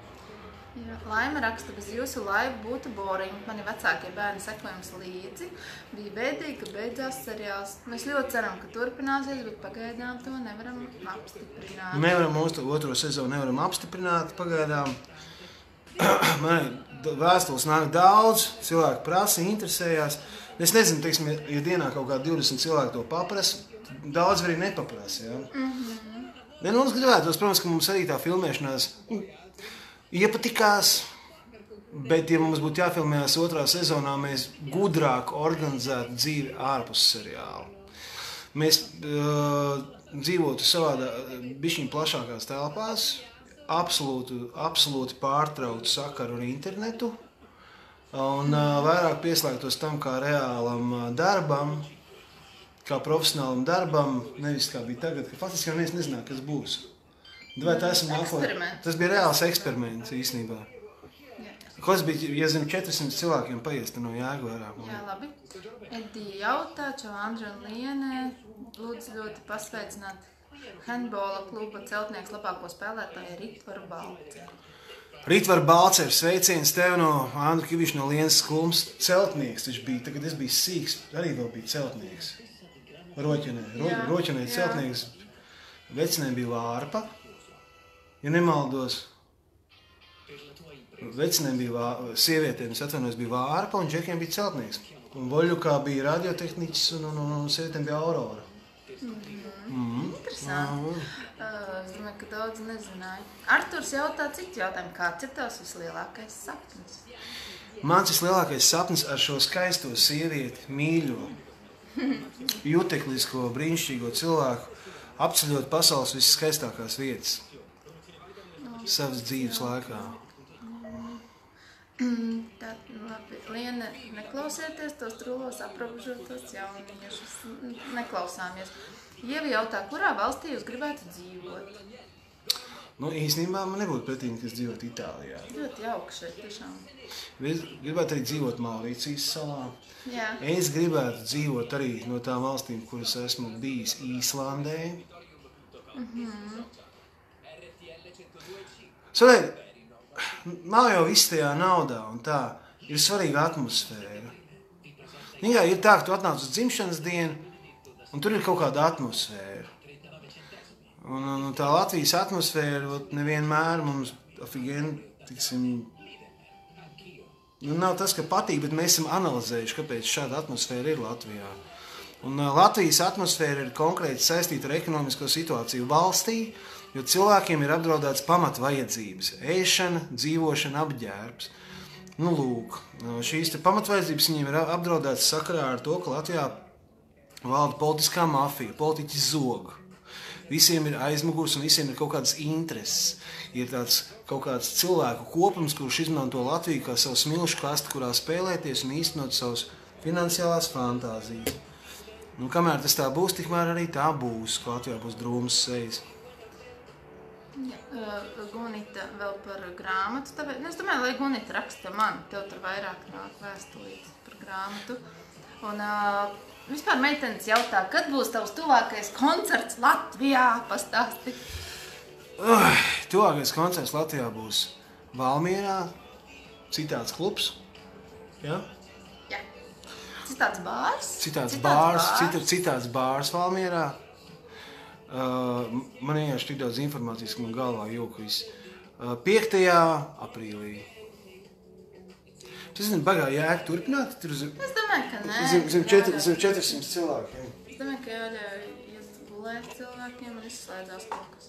Jā, Laima raksta, bez jūsu laiva būtu boring. Mani vecākie bērni sekojums līdzi. Bija bēdīgi, ka beidzās seriāls. Mēs ļoti ceram, ka turpināsies, bet pagaidām to nevaram apstiprināt. Nevaram mūsu otro sezonu nevaram apstiprināt pagaidām. Man vēstules nāk daudz, cilvēki prasa, interesējās. Es nezinu, teiksim, ja dienā kaut kā 20 cilvēki to paprasa, daudz arī nepaprasa, jā. Ne, nu, mums gribētos, protams, ka mums arī tā filmēšanās iepatikās, bet, ja mums būtu jāfilmējās otrā sezonā, mēs gudrāk organizētu dzīvi ārpus seriāla. Mēs dzīvotu savādā, bišķiņ plašākās telpās, absolūti pārtrauktu sakaru ar internetu un vairāk pieslēgtos tam kā reālam darbam, kā profesionālam darbam, nevis kā bija tagad, ka faktiski jau nezināja, kas būs. Vai tas bija reāls eksperiments īstenībā. Kas bija, ja zinu, 400 cilvēkiem paiesta no Jēgvārā? Jā, labi. Edija jautā, Čau Andra un Liene, lūdzu ļoti pasveicināt handbola kluba Celtnieks labāko spēlētāju Ritvaru Balceru. Ritvaru Balceru, sveiciens tev no Andra Kiviša no Lienas Klums. Celtnieks taču bija, tagad es biju sīks, arī vēl bija Celtnieks. Roķenē Celtnieks, vecinē bija Vārpa, ja nemaldos. Vecinēm bija sievietēm, es atvainojos, bija Vārpa un džekiem bija Celtnieks. Un Voļukā bija radiotehniķis un sievietēm bija Aurora. Interesanti. Es domāju, ka daudz nezināju. Arturs jautā citu jautājumu. Kāds ir tavs vislielākais sapnis? Mans vislielākais sapnis ar šo skaisto sievieti, mīļo, juteklisko, brīnišķīgo cilvēku, apceļot pasaules visskaistākās vietas savas dzīves laikā. Tad, labi, Liene, neklausieties tos trūlos aprobežotos jauniešus. Neklausāmies. Ievi jautā, kurā valstī jūs gribētu dzīvot? Nu, īstenībā man nebūtu pretīm, kas dzīvot Itālijā. Ļoti jauki šeit, tiešām. Es gribētu arī dzīvot Maurīcijas salā. Jā. Es gribētu dzīvot arī no tām valstīm, kuras esmu bijis Īslandē. Svarīgi, nav jau viss tajā naudā un tā. Ir svarīga atmosfēra. Jā, ir tā, ka tu atnāc uz dzimšanas dienu un tur ir kaut kāda atmosfēra. Un tā Latvijas atmosfēra nevienmēr mums nav tas, ka patīk, bet mēs esam analizējuši, kāpēc šāda atmosfēra ir Latvijā. Un Latvijas atmosfēra ir konkrēti saistīta ar ekonomisko situāciju valstī, jo cilvēkiem ir apdraudēts pamat vajadzības – ēšana, dzīvošana, apģērbs. Nu, lūk, šīs pamatvajadzības viņiem ir apdraudētas sakarā ar to, ka Latvijā valda politiskā mafija, politiķi zog. Visiem ir aizmugurs un visiem ir kaut kādas intereses. Ir tāds kaut kāds cilvēku kopums, kurš izmanto Latviju kā savu smilšu kastu, kurā spēlēties un īstenot savus finansiālās fantāzijas. Nu, kamēr tas tā būs, tikmēr arī tā būs, ka Latvijā būs drūmas sejas. Gunita vēl par grāmatu. Es domāju, lai Gunita raksta man, tev tur vairāk nāk vēstulītes par grāmatu. Un vispār meitenes jautā, kad būs tavs tuvākais koncerts Latvijā? Pastāsti. Tuvākais koncerts Latvijā būs Valmierā, Citāds klubs. Ja? Jā. Citāds bārs? Citāds bārs Valmierā. Man vienkārši tik daudz informācijas, ka man galvā jūka viss. 5. aprīlī. Tas baigā jēga turpināt? Es domāju, ka nē. Zem 400 cilvēkiem. Es domāju, ka jāļauj iet gulēt cilvēkiem un izslēdzās kaut kas.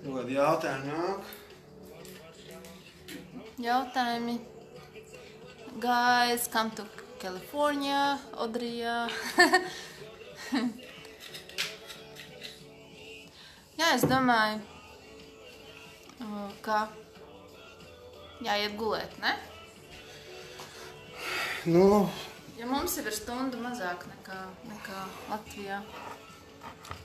Kādi jautājumi nāk? Jautājumi. Guys, come to California, Odrijā. Jā, es domāju, ka jāiet gulēt, ne? Nu, Ja mums ir stundu mazāk nekā Latvijā.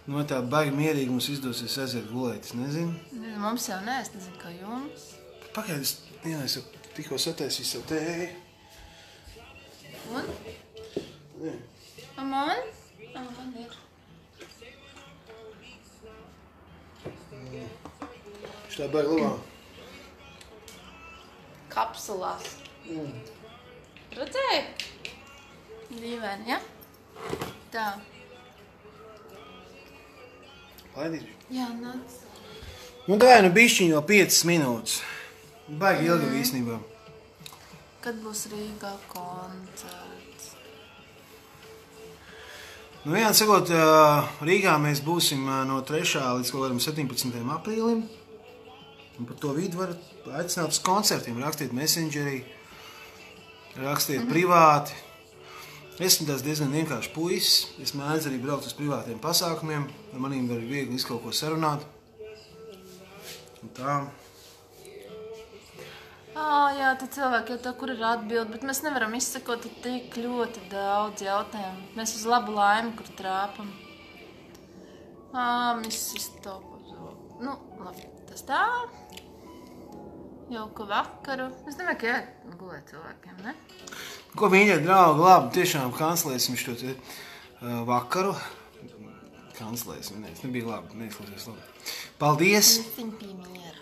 Nu, tā baigi mierīgi mums izdosies aiziet gulēt, es nezinu. Mums jau nē, es nezinu, kā jums. Pagaid, es jau tikko sataisīju savu tēju. Un? Nē. Man? Man ir. Šitā baigi labā. Kapsulās. Redzēji? Dīvaini, ja? Tā. Laidīt. Jā, nāc. Nu, davai, nu bišķiņ jau 5 minūtes. Baigi ilgi īstenībā. Kad būs Rīgā koncerts? Nu, vienā sakot, Rīgā mēs būsim no 3. līdz kaut kādam 17. aprīlim. Un par to vidu varat aicināt uz koncertiem, rakstīt messengerī, rakstīt privāti. Esmu tās diezgan vienkārši puisis. Es mēdzu arī braukt uz privātiem pasākumiem. Ar manīm var viegli kaut ko sarunāt. Un tā. Jā, tad cilvēki jau tā, kur ir atbildi, bet mēs nevaram izsekot tik ļoti daudz jautājumu. Mēs uz labu laimi, kur trāpam. Missis topu. Nu, labi, tas tā. Jauku vakaru. Es domāju, ka jāiet gulēt cilvēkiem, ne? Ko mīļie draugi, labi, tiešām kancelēsim šo te vakaru. Kancelēsim, ne, tas nebija labi, neizklausies labi. Paldies! Viņ pie miera.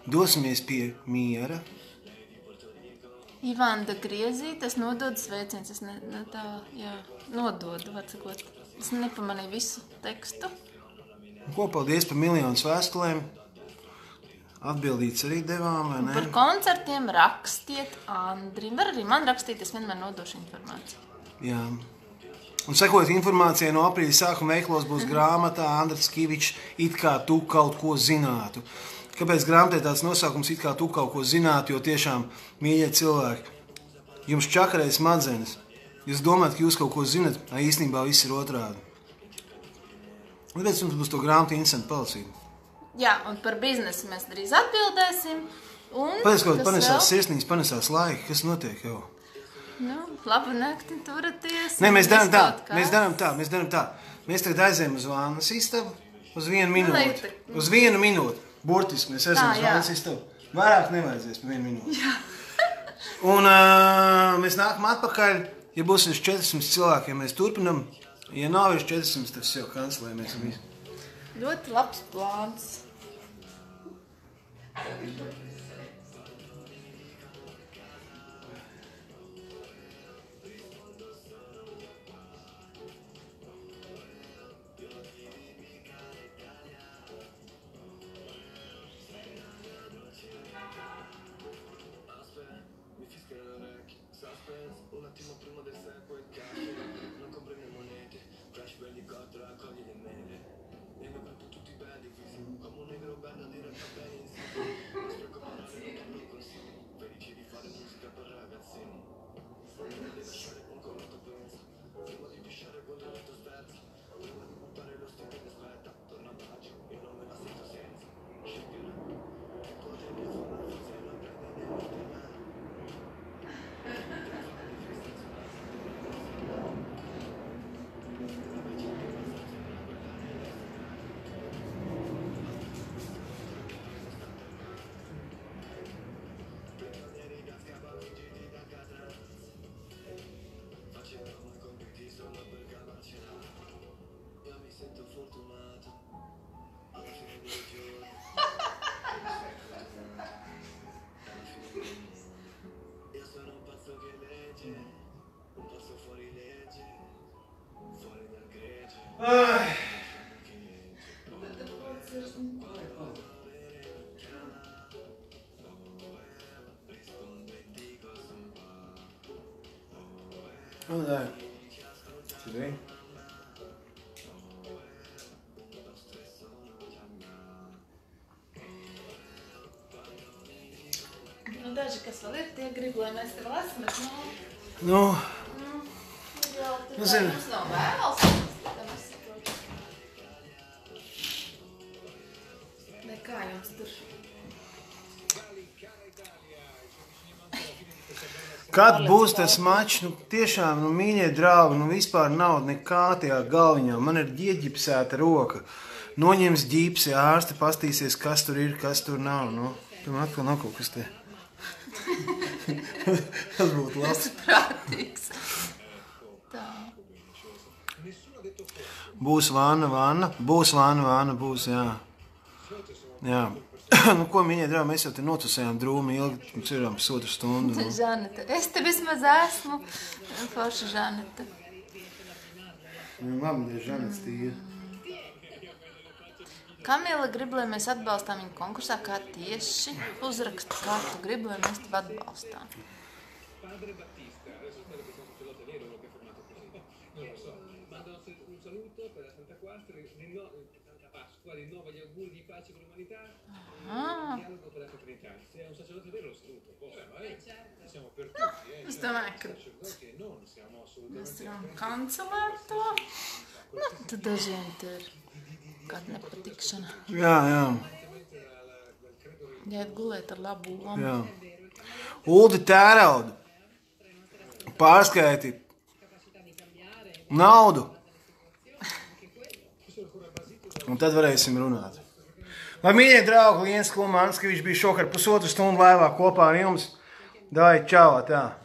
Dosimies pie miera. Ivanda Griezīte, es nododu sveiciens, es ne tā, jā, nododu, var sakot. Es nepamanīju visu tekstu. Ko paldies par miljonus vēstulēm. Atbildīts arī devām, vai ne? Par koncertiem rakstiet Andrim. Var arī man rakstīt, es vienmēr nodošu informāciju. Jā. Un sekojot informācijai, no aprīļa sākuma veiklos būs grāmatā Andris Kivičs It kā tu kaut ko zinātu. Kāpēc grāmatē tāds nosaukums It kā tu kaut ko zinātu, jo tiešām, mīļie cilvēki, jums čakarē smadzenes. Jūs domājat, ka jūs kaut ko zinat, īstenībā viss ir otrādi. Un pēc jums būs to grāmatu interesanti palasīt. Jā, un par biznesu mēs drīz atbildēsim. Pēc kaut panesās sirsnīgs, panesās laika, kas notiek jau? Nu, labu nakti, turaties. Nē, mēs darām tā. Mēs tagad aizējam uz vānas istabu uz 1 minūti. Uz 1 minūti. Burtiski mēs esam uz vānas istabu. Vairāk nevajadzēs par 1 minūti. Jā. Un mēs nākam atpakaļ. Ja būs virs 400 cilvēkiem, mēs turpinam. Ja nav virs 400, tad jau kancelējamies un visu. Ļoti labs plāns. Nu, dai. Tudo bem? Nu, daži, kas vēl ir, tie grib, lai mēs te vēl esam, bet Nu, jau nu, zini. mums nav vēls. Tam es saprotu. Nekā jums tur. Kad būs tas mačs, nu tiešām, nu mīļie draugi, nu vispār nav nekā tajā galviņā. Man ir ieģipsēta roka. Noņems ģipsi, ārsti pastīsies, kas tur ir, kas tur nav. Nu, tur man atkal nav kaut kas te. Tas būtu labs. Tas ir prātīgs. Tā. Būs vanna, būs vanna, būs, jā. Jā. Nu, ko, mīļie draugi, mēs jau te notusējām drūmi ilgi, cerām pusotru stundu. Nu. Žaneta, es te vismaz esmu. Forša Žaneta. Labi, Žanets tīra. Kamila grib, lai mēs atbalstām viņu konkursā, kā tieši uzraksta, kā tu gribi, lai mēs tev atbalstām. Padre Battista, adesso spero che sia un sacerdote vero che è formato così. Non lo so. Mando un saluto per la Santa Santa Pasqua, rinnova gli auguri di pace per l'umanità. Dialogo per la fraternità. Se è un sacerdote vero lo saluto. Siamo per tutti, Es domāju, ka sacerdoti e non siamo mēs assolutamente varam kancelēt to. Nu, tad dažiem te ir kāda nepatikšana. Jā, jā. Jāiet gulēt ar labu lomu. Jā. Uldi tērauda. Pārskaiti. Naudu. Un tad varēsim runāt. Lai mīļie draugi, Liens Kulmanskevičs bija šokar pusotru stundu laivā kopā ar jums. Dai, čau, tā.